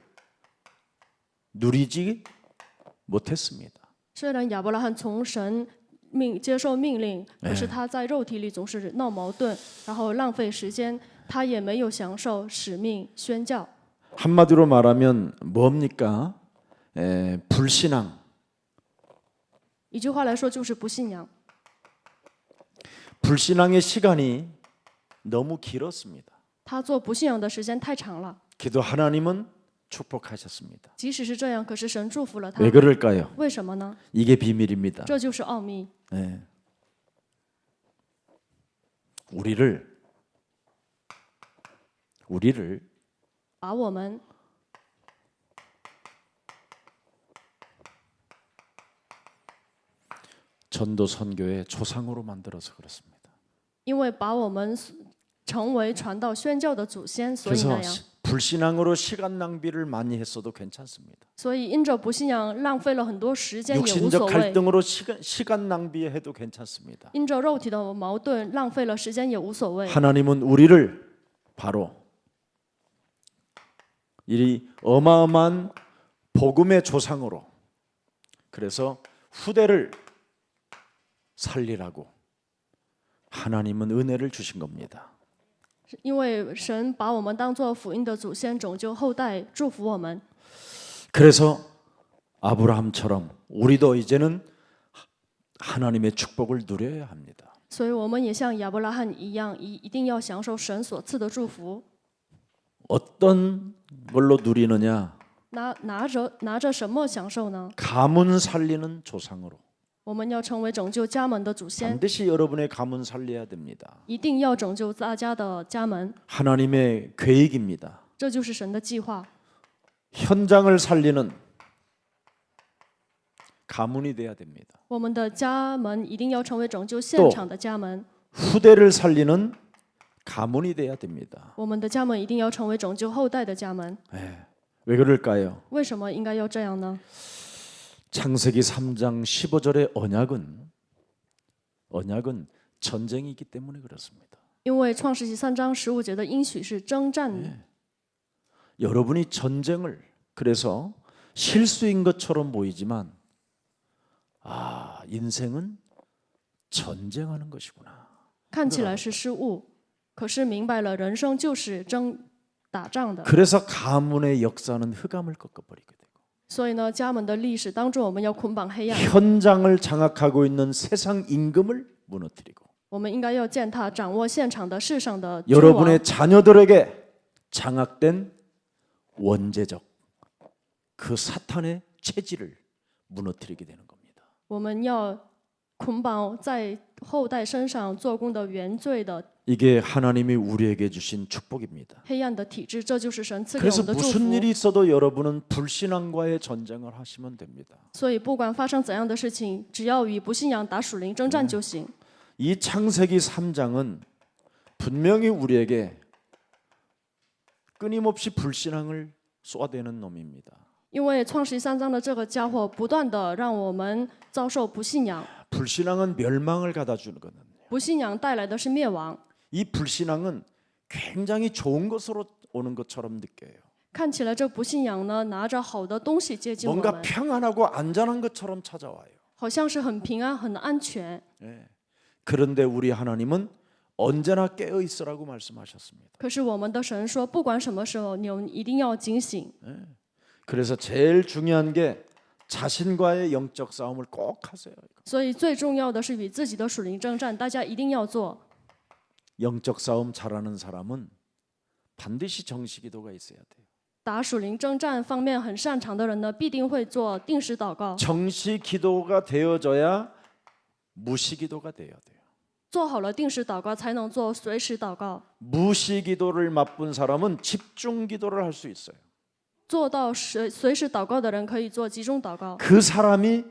누리지 못했습니다. 虽然亚伯拉罕从神接受命令，可是他在肉体里总是闹矛盾，然后浪费时间，他也没有享受使命宣教。 한마디로 말하면 뭡니까? 불신앙. 一句话来说，就是不信仰。 불신앙의 시간이 너무 길었습니다. 他做不信仰的时间太长了。 기도 하나님은 축복하셨습니다. 即使是这样，可是神祝福了他。 왜 그럴까요? 为什么呢？ 이게 비밀입니다. 这就是奥秘。 우리를 把我们 전도 선교의 조상으로 만들어서 그렇습니다. 因为把我们成为传道宣教的祖先，所以 그래서 那样。 불신앙으로 시간 낭비를 많이 했어도 괜찮습니다. 所以因着不信仰浪费了很多时间也无所 육신적 谓， 갈등으로 시간 낭비해도 괜찮습니다. 因着肉体的矛盾浪费了时间也无所谓。 하나님은 우리를 바로 이 어마어마한 복음의 조상으로 그래서 후대를 살리라고 하나님은 은혜를 주신 겁니다. 因为神把我们当作福音的祖先，拯救后代，祝福我们。 그래서 아브라함처럼 우리도 이제는 하나님의 축복을 누려야 합니다. 所以我们也像亚伯拉罕一样，一定要享受神所赐的祝福。 어떤 걸로 누리느냐? 拿着什么享受呢？ 가문 살리는 조상으로. 我们要成为拯救家门的祖先， 반드시 여러분의 가문 살려야 됩니다. 一定要拯救大家的家门， 하나님의 계획입니다. 这就是神的计划。 현장을 살리는 가문이 돼야 됩니다. 我们的家门一定要成为拯救现场的家门， 후대를 살리는 가문이 돼야 됩니다. 我们的家门一定要成为拯救后代的家门。 왜 그럴까요? 为什么应该要这样呢？ 창세기 3장 15절의 언약은 전쟁이기 때문에 그렇습니다. 因为创世纪3章15节的应许是征战， 여러분이 전쟁을 그래서 실수인 것처럼 보이지만 인생은 전쟁하는 것이구나. 看起来是失误，可是明白了，人生就是打仗的。 그래서 가문의 역사는 흑암을 꺾어버리게 되고 所以呢，家门的历史当中，我们要捆绑黑暗， 현장을 장악하고 있는 세상 임금을 무너뜨리고 我们应该要践踏掌握现场的世上的君王， 여러분의 자녀들에게 장악된 원죄적 그 사탄의 체질을 무너뜨리게 되는 겁니다. 我们要捆绑在后代身上做工的原罪的 이게 하나님이 우리에게 주신 축복입니다. 黑暗的体制，这就是神赐给我 그래서 们的祝 무슨 福。 일이 있어도 여러분은 불신앙과의 전쟁을 하시면 됩니다. 所以，不管发生怎样的事情，只要与不信仰打属灵征战就行。 이 창세기 3장은 분명히 우리에게 끊임없이 불신앙을 쏘아대는 놈입니다. 因为创世3章的这个家伙不断的让我们遭受不信仰， 불신앙은 멸망을 가다 주는 거는 不信仰带来的是灭亡。 이 불신앙은 굉장히 좋은 것으로 오는 것처럼 느껴요. 看起来这不信仰呢，拿着好的东西接近我 뭔가 们， 평안하고 안전한 것처럼 찾아와요. 好像是很平安、很安全。 예. 그런데 우리 하나님은 언제나 깨어 있으라고 말씀하셨습니다. 可是我们的神说，不管什么时候，你一定要警醒。 그래서 제일 중요한 게 자신과의 영적 싸움을 꼭 하세요. 所以最重要的是与自己的属灵征战，大家一定要做。 영적 싸움 잘하는 사람은 반드시 정식기도가 있어야 돼요. 打属灵征战方面很擅长的人呢，必定会做定时祷告。 정식기도가 되어져야 무시기도가 돼야 돼요. 做好了定时祷告，才能做随时祷告。 무시기도를 맛본 사람은 집중기도를 할 수 있어요. 做到随时祷告的人，可以做集中祷告。 그 사람이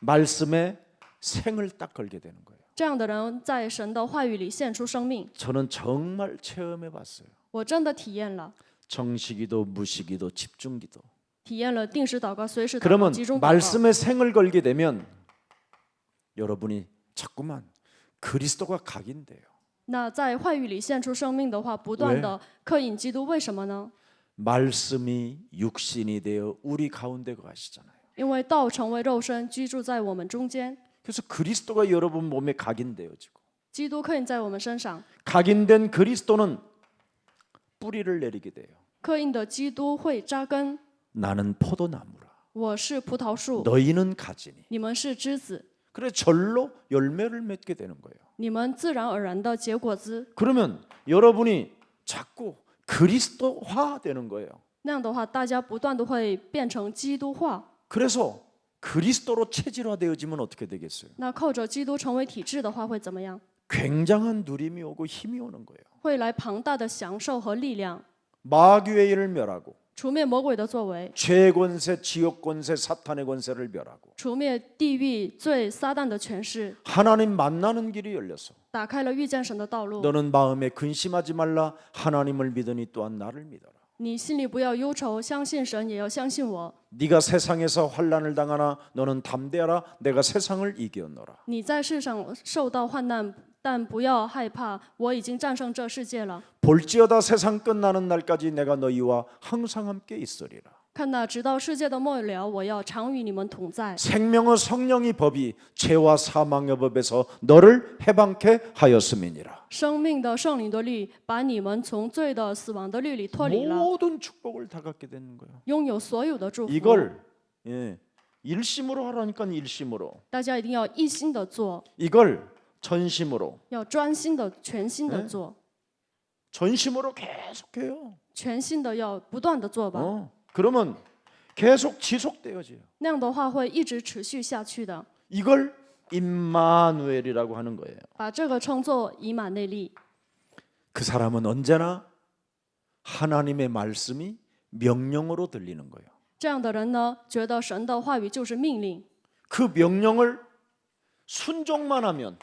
말씀에 생을 딱 걸게 되는 거예요. 这样的人在神的话语里献出生命。 저는 정말 체험해 봤어요. 我真的体验了， 정식기도, 무시기도, 집중기도. 体验了定时祷告、随时祷告、 그러면 集中祷告。 말씀에 생을 걸게 되면 여러분이 자꾸만 그리스도가 각인돼요. 那在话语里献出生命的话，不断的刻印基督，为什么呢？ 말씀이 육신이 되어 우리 가운데 거하시잖아요. 因为道成为肉身，居住在我们中间， 그래서 그리스도가 여러분 몸에 각인되어지고 基督刻印在我们身上， 각인된 그리스도는 뿌리를 내리게 돼요. 刻印的基督会扎根。 나는 포도나무라. 我是葡萄树， 너희는 가지니. 你们是枝子， 그래 절로 열매를 맺게 되는 거예요. 你们自然而然的结果子。 그러면 여러분이 자꾸 그리스도화 되는 거예요. 那样的话，大家不断的会变成基督化。 그래서 그리스도로 체질화되어지면 어떻게 되겠어요? 那靠着基督成为体制的话，会怎么样？ 굉장한 누림이 오고 힘이 오는 거예요. 会来庞大的享受和力量， 마귀의 일을 멸하고 除灭魔鬼的作为， 죄의 권세, 지옥 권세, 사탄의 권세를 멸하고 除灭地狱罪、撒旦的权势， 하나님 만나는 길이 열렸어. 打开了遇见神的道路。 너는 마음에 근심하지 말라. 하나님을 믿으니 또한 나를 믿어라. 你心里不要忧愁，相信神，也要相信我。 네가 세상에서 환난을 당하나 너는 담대하라. 내가 세상을 이겼노라. 你在世上受到患难，但不要害怕，我已经战胜这世界了。 볼지어다 세상 끝나는 날까지 내가 너희와 항상 함께 있으리라. 看那直到世界的末了，我要常与你们同在。 생명의 성령의 법이 죄와 사망의 법에서 너를 해방케 하였음이니라. 生命的圣灵的律，把你们从罪的死亡的律里脱离了， 모든 축복을 다 갖게 되는 거예요. 拥有所有的祝福。 이걸 일심으로 하라니까 일심으로. 大家一定要一心的做， 이걸 전심으로. 要专心的、全心的做， 전심으로 계속해요. 全心的要不断的做吧。 그러면 계속 지속되어져요. 那样的话会一直持续下去的。 이걸 임마누엘이라고 하는 거예요. 把这个称作以马内利。 그 사람은 언제나 하나님의 말씀이 명령으로 들리는 거예요. 这样的人呢，觉得神的话语就是命令， 그 명령을 순종만 하면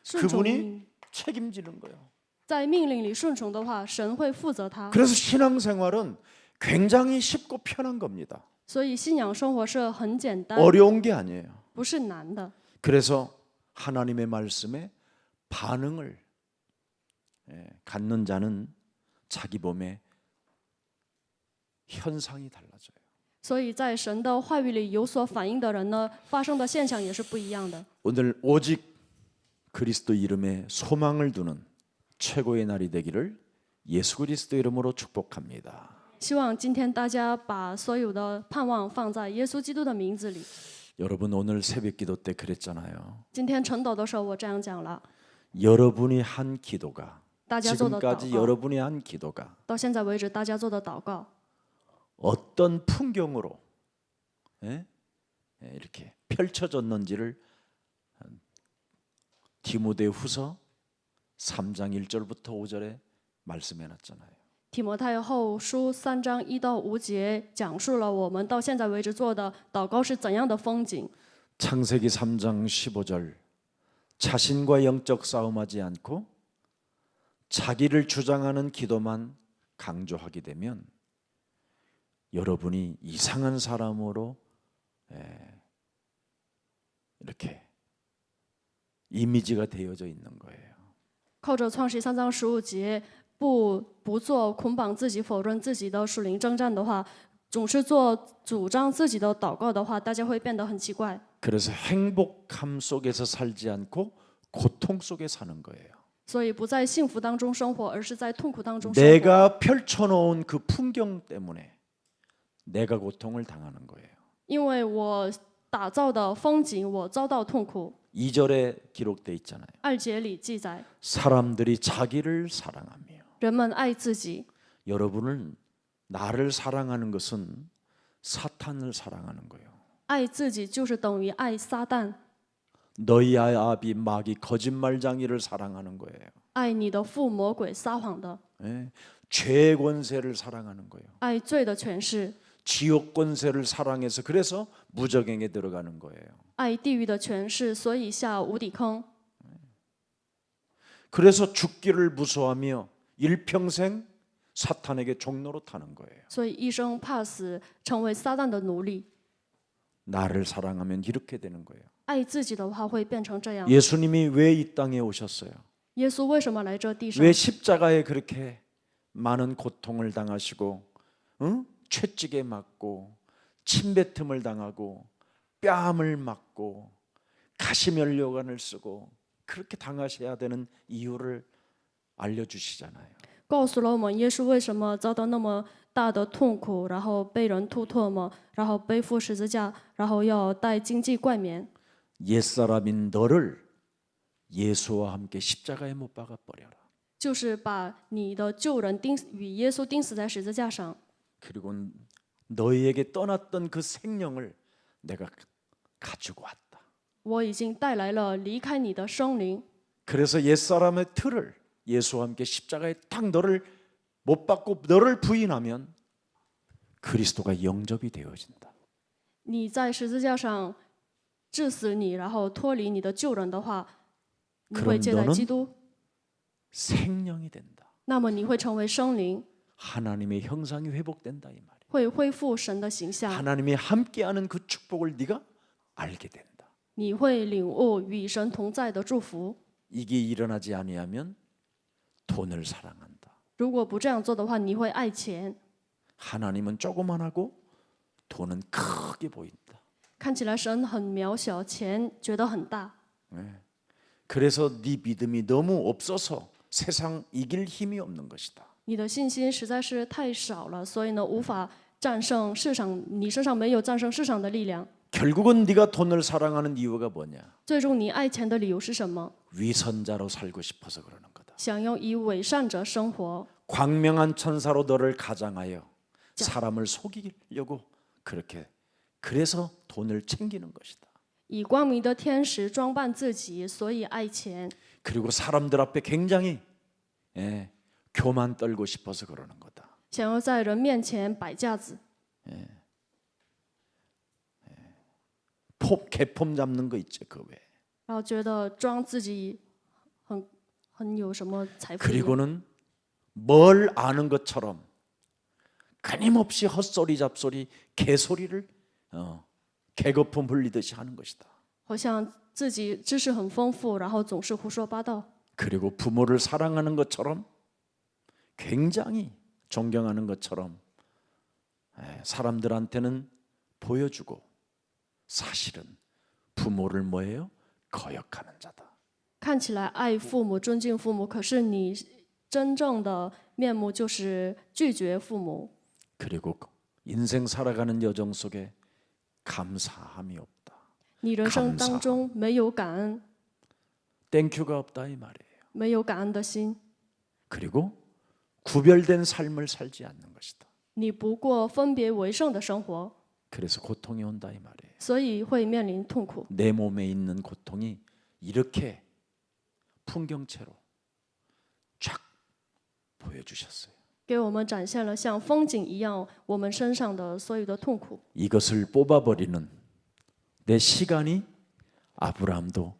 顺从 그분이 책임지는 거예요. 在命令里顺从的话，神会负责他。 그래서 신앙생활은 굉장히 쉽고 편한 겁니다. 所以信仰生活是很简单， 어려운 게 아니에요. 不是难的。 그래서 하나님의 말씀에 반응을 갖는 자는 자기 몸에 현상이 달라져요. 所以在神的话语里有所反应的人呢，发生的现象也是不一样的。 오늘 오직 그리스도 이름에 소망을 두는 최고의 날이 되기를 예수 그리스도 이름으로 축복합니다. 希望今天大家把所有的盼望放在耶稣基督的名字里。 여러분 오늘 새벽기도 때 그랬잖아요. 今天晨祷的时候，我这样讲了， 여러분이 한 기도가 大家做的祷 지금까지 告， 여러분이 한 기도가 到现在为止大家做的祷告， 어떤 풍경으로 이렇게 펼쳐졌는지를 디모데후서 3장 1절부터 5절에 말씀해 놨잖아요. 提摩太后书3章1到5节讲述了我们到现在为止做的祷告是怎样的风景。 창세기 3장 15절 자신과 영적 싸움하지 않고 자기를 주장하는 기도만 강조하게 되면 여러분이 이상한 사람으로 이렇게 이미지가 되어져 있는 거예요. 靠着创世3章15节不做捆绑自己、否认自己的属灵征战的话，总是做主张自己的祷告的话，大家会变得很奇怪。 그래서 행복함 속에서 살지 않고 고통 속에 사는 거예요. 所以不在幸福当中生活，而是在痛苦当中生活。 내가 펼쳐놓은 그 풍경 때문에 내가 고통을 당하는 거예요. 因为我打造的风景，我遭到痛苦。 2절에 기록돼 있잖아요. 2节里记载， 사람들이 자기를 사랑하며 人们爱自己。 여러분은 나를 사랑하는 것은 사탄을 사랑하는 거예요. 爱自己就是等于爱撒旦， 너희 아비 마귀 거짓말장이를 사랑하는 거예요. 爱你的父魔鬼撒谎的， 죄의 권세를 사랑하는 거예요. 爱罪的权势， 지옥 권세를 사랑해서 그래서 무저갱에 들어가는 거예요. 爱地狱的权势，所以下无底坑。 그래서 죽기를 무서워하며 일평생 사탄에게 종로로 타는 거예요. 所以一生怕死，成为撒旦的奴隶。 나를 사랑하면 이렇게 되는 거예요. 爱自己的话会变成这样。 예수님이 왜 이 땅에 오셨어요? 耶稣为什么来这地上？ 왜 십자가에 그렇게 많은 고통을 당하시고 채찍에 맞고 침뱉음을 당하고 뺨을 맞고 가시면류관을 쓰고 그렇게 당하셔야 되는 이유를 알려주시잖아요. 告诉了我们耶稣为什么遭到那么大的痛苦，然后被人吐唾沫，然后背负十字架，然后要戴荆棘冠冕。 옛사람인 너를 예수와 함께 십자가에 못 박아 버려라. 就是把你的旧人与耶稣钉死在十字架上， 그리고 너희에게 떠났던 그 생명을 내가 가지고 왔다. 我已经带来了离开你的生灵。 그래서 옛사람의 틀을 예수와 함께 십자가에 딱 너를 못 박고 너를 부인하면 그리스도가 영접이 되어진다. 你在十字架上致死你，然后脱离你的旧人的话，你会接待基督， 생명이 된다. 那么你会成为生灵， 하나님의 형상이 회복된다 이 말이에요. 会恢复神的形象， 하나님이 함께하는 그 축복을 네가 알게 된다. 你会领悟与神同在的祝福。 이게 일어나지 아니하면 돈을 사랑한다. 如果不这样做的话，你会爱钱， 하나님은 조그만하고 돈은 크게 보인다. 看起来神很渺小，钱觉得很大。 그래서 네 믿음이 너무 없어서 세상 이길 힘이 없는 것이다. 你的信心实在是太少了，所以呢，无法战胜市场，你身上没有战胜市场的力量。 결국은 네가 돈을 사랑하는 이유가 뭐냐? 最终你爱钱的理由是什么？ 위선자로 살고 싶어서 그러는 거다. 想要以伪善者生活， 광명한 천사로 너를 가장하여 사람을 속이려고 그렇게 그래서 돈을 챙기는 것이다. 以光明的天使装扮自己，所以爱钱。 그리고 사람들 앞에 굉장히 교만 떨고 싶어서 그러는 거다. 想要在人面前摆架子， 개폼 잡는 거 있죠, 그 외에. 然后觉得装自己很有什么财富一样。 그리고는 뭘 아는 것처럼 끊임없이 헛소리 잡소리 개소리를 개거품 흘리듯이 하는 것이다. 好像自己知识很丰富，然后总是胡说八道。 그리고 부모를 사랑하는 것처럼 굉장히 존경하는 것처럼 사람들한테는 보여주고 사실은 부모를 뭐예요? 거역하는 자다. 看起来爱父母、尊敬父母，可是你真正的面目就是拒绝父母。 그리고 인생 살아가는 여정 속에 감사함이 없다. 你人生当中没有感恩， 땡큐가 없다 이 말이에요. 没有感恩的心， 그리고 구별된 삶을 살지 않는 것이다. 你不过分别为圣的生活， 그래서 고통이 온다 이 말이에요. 所以会面临痛苦。 내 몸에 있는 고통이 이렇게 풍경체로 쫙 보여주셨어요. 给我们展现了像风景一样我们身上的所有的痛苦。 이것을 뽑아버리는 내 시간이 아브라함도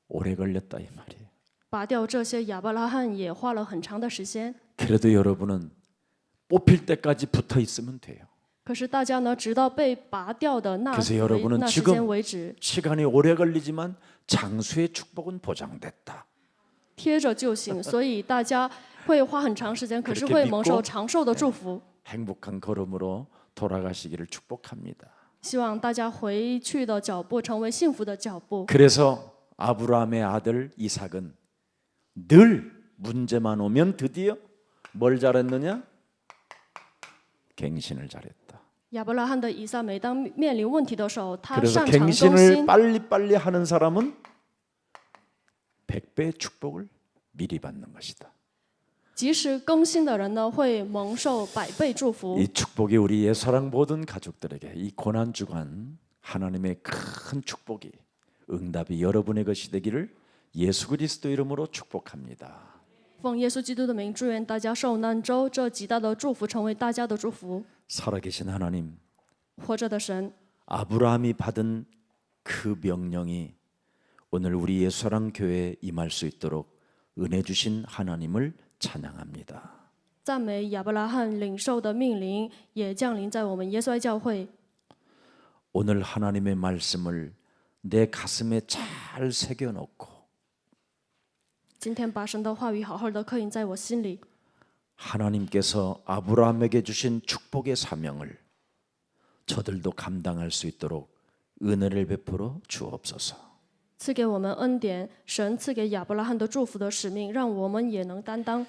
오래 걸렸다 이 말이에요. 拔掉这些，亚伯拉罕也花了很长的时间。 그래도 여러분은 뽑힐 때까지 붙어 있으면 돼요. 可是大家呢，直到被拔掉的那 그래서 여러분은 那时间为止， 시간이 오래 걸리지만 장수의 축복은 보장됐다. 贴着就行。所以大家会花很长时间，可是会蒙受长寿的祝福。 행복한 걸음으로 돌아가시기를 축복합니다. 希望大家回去的脚步成为幸福的脚步。 그래서 아브라함의 아들 이삭은 늘 문제만 오면 드디어 뭘 잘했느냐? 갱신을 잘했다. 亚伯拉罕的以撒，每当面临问题的时候，他 그래서 擅长更 갱신을 新。 빨리빨리 하는 사람은 100배의 축복을 미리 받는 것이다. 及时更新的人呢，会蒙受百倍祝福。 이 축복이 우리 예사랑 모든 가족들에게 이 고난 주간 하나님의 큰 축복이 응답이 여러분의 것이 되기를 예수 그리스도 이름으로 축복합니다. 奉耶稣基督的名，祝愿大家受难周这极大的祝福成为大家的祝福。 살아계신 하나님, 活着的神， 아브라함이 받은 그 명령이 오늘 우리 예수랑 교회에 임할 수 있도록 은혜 주신 하나님을 찬양합니다. 赞美亚伯拉罕领受的命令，也降临在我们耶稣爱教会。 오늘 하나님의 말씀을 내 가슴에 잘 새겨놓고 今天把神的话语好好的刻印在我心里。 하나님께서 아브라함에게 주신 축복의 사명을 저들도 감당할 수 있도록 은혜를 베풀어 주옵소서. 赐给我们恩典，神赐给亚伯拉罕的祝福的使命，让我们也能担当。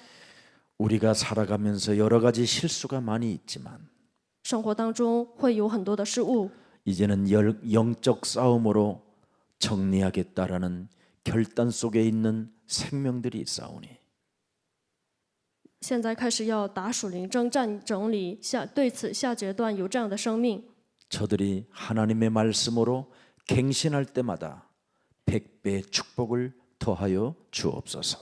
우리가 살아가면서 여러 가지 실수가 많이 있지만 生活当中会有很多的失误， 이제는 영적 싸움으로 정리하겠다라는 결단 속에 있는 생명들이 있사오니 现在开始要打属灵征战整理，对此下决断有这样的生命。 저들이 하나님의 말씀으로 갱신할 때마다 100배의 축복을 더하여 주옵소서.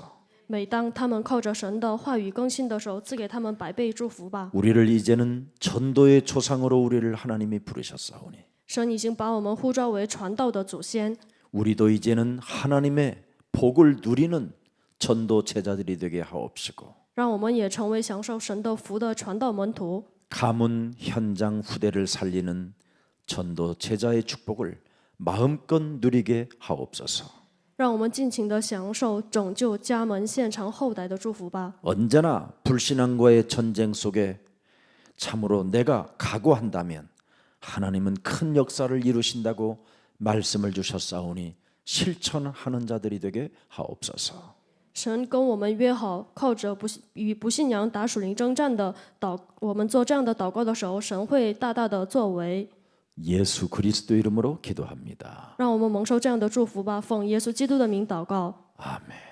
每当他们靠着神的话语更新的时候，赐给他们百倍祝福吧。 우리를 이제는 전도의 조상으로 우리를 하나님이 부르셨사오니 神已经把我们呼召为传道的祖先， 우리도 이제는 하나님의 복을 누리는 전도 제자들이 되게 하옵시고 让我们也成为享受神的福的传道门徒。 가문 현장 후대를 살리는 전도 제자의 축복을 마음껏 누리게 하옵소서. 让我们尽情的享受拯救家门现场后代的祝福吧。 언제나 불신앙과의 전쟁 속에 참으로 내가 각오한다면 하나님은 큰 역사를 이루신다고 말씀을 주셨사오니 실천하는 자들이 되게 하옵소서. 神跟我们约好，靠着与不信仰打属灵征战的我们做这样的祷告的时候，神会大大的作为。 예수 그리스도 이름으로 기도합니다. 让我们蒙受这样的祝福吧。奉耶稣基督的名祷告。 아멘.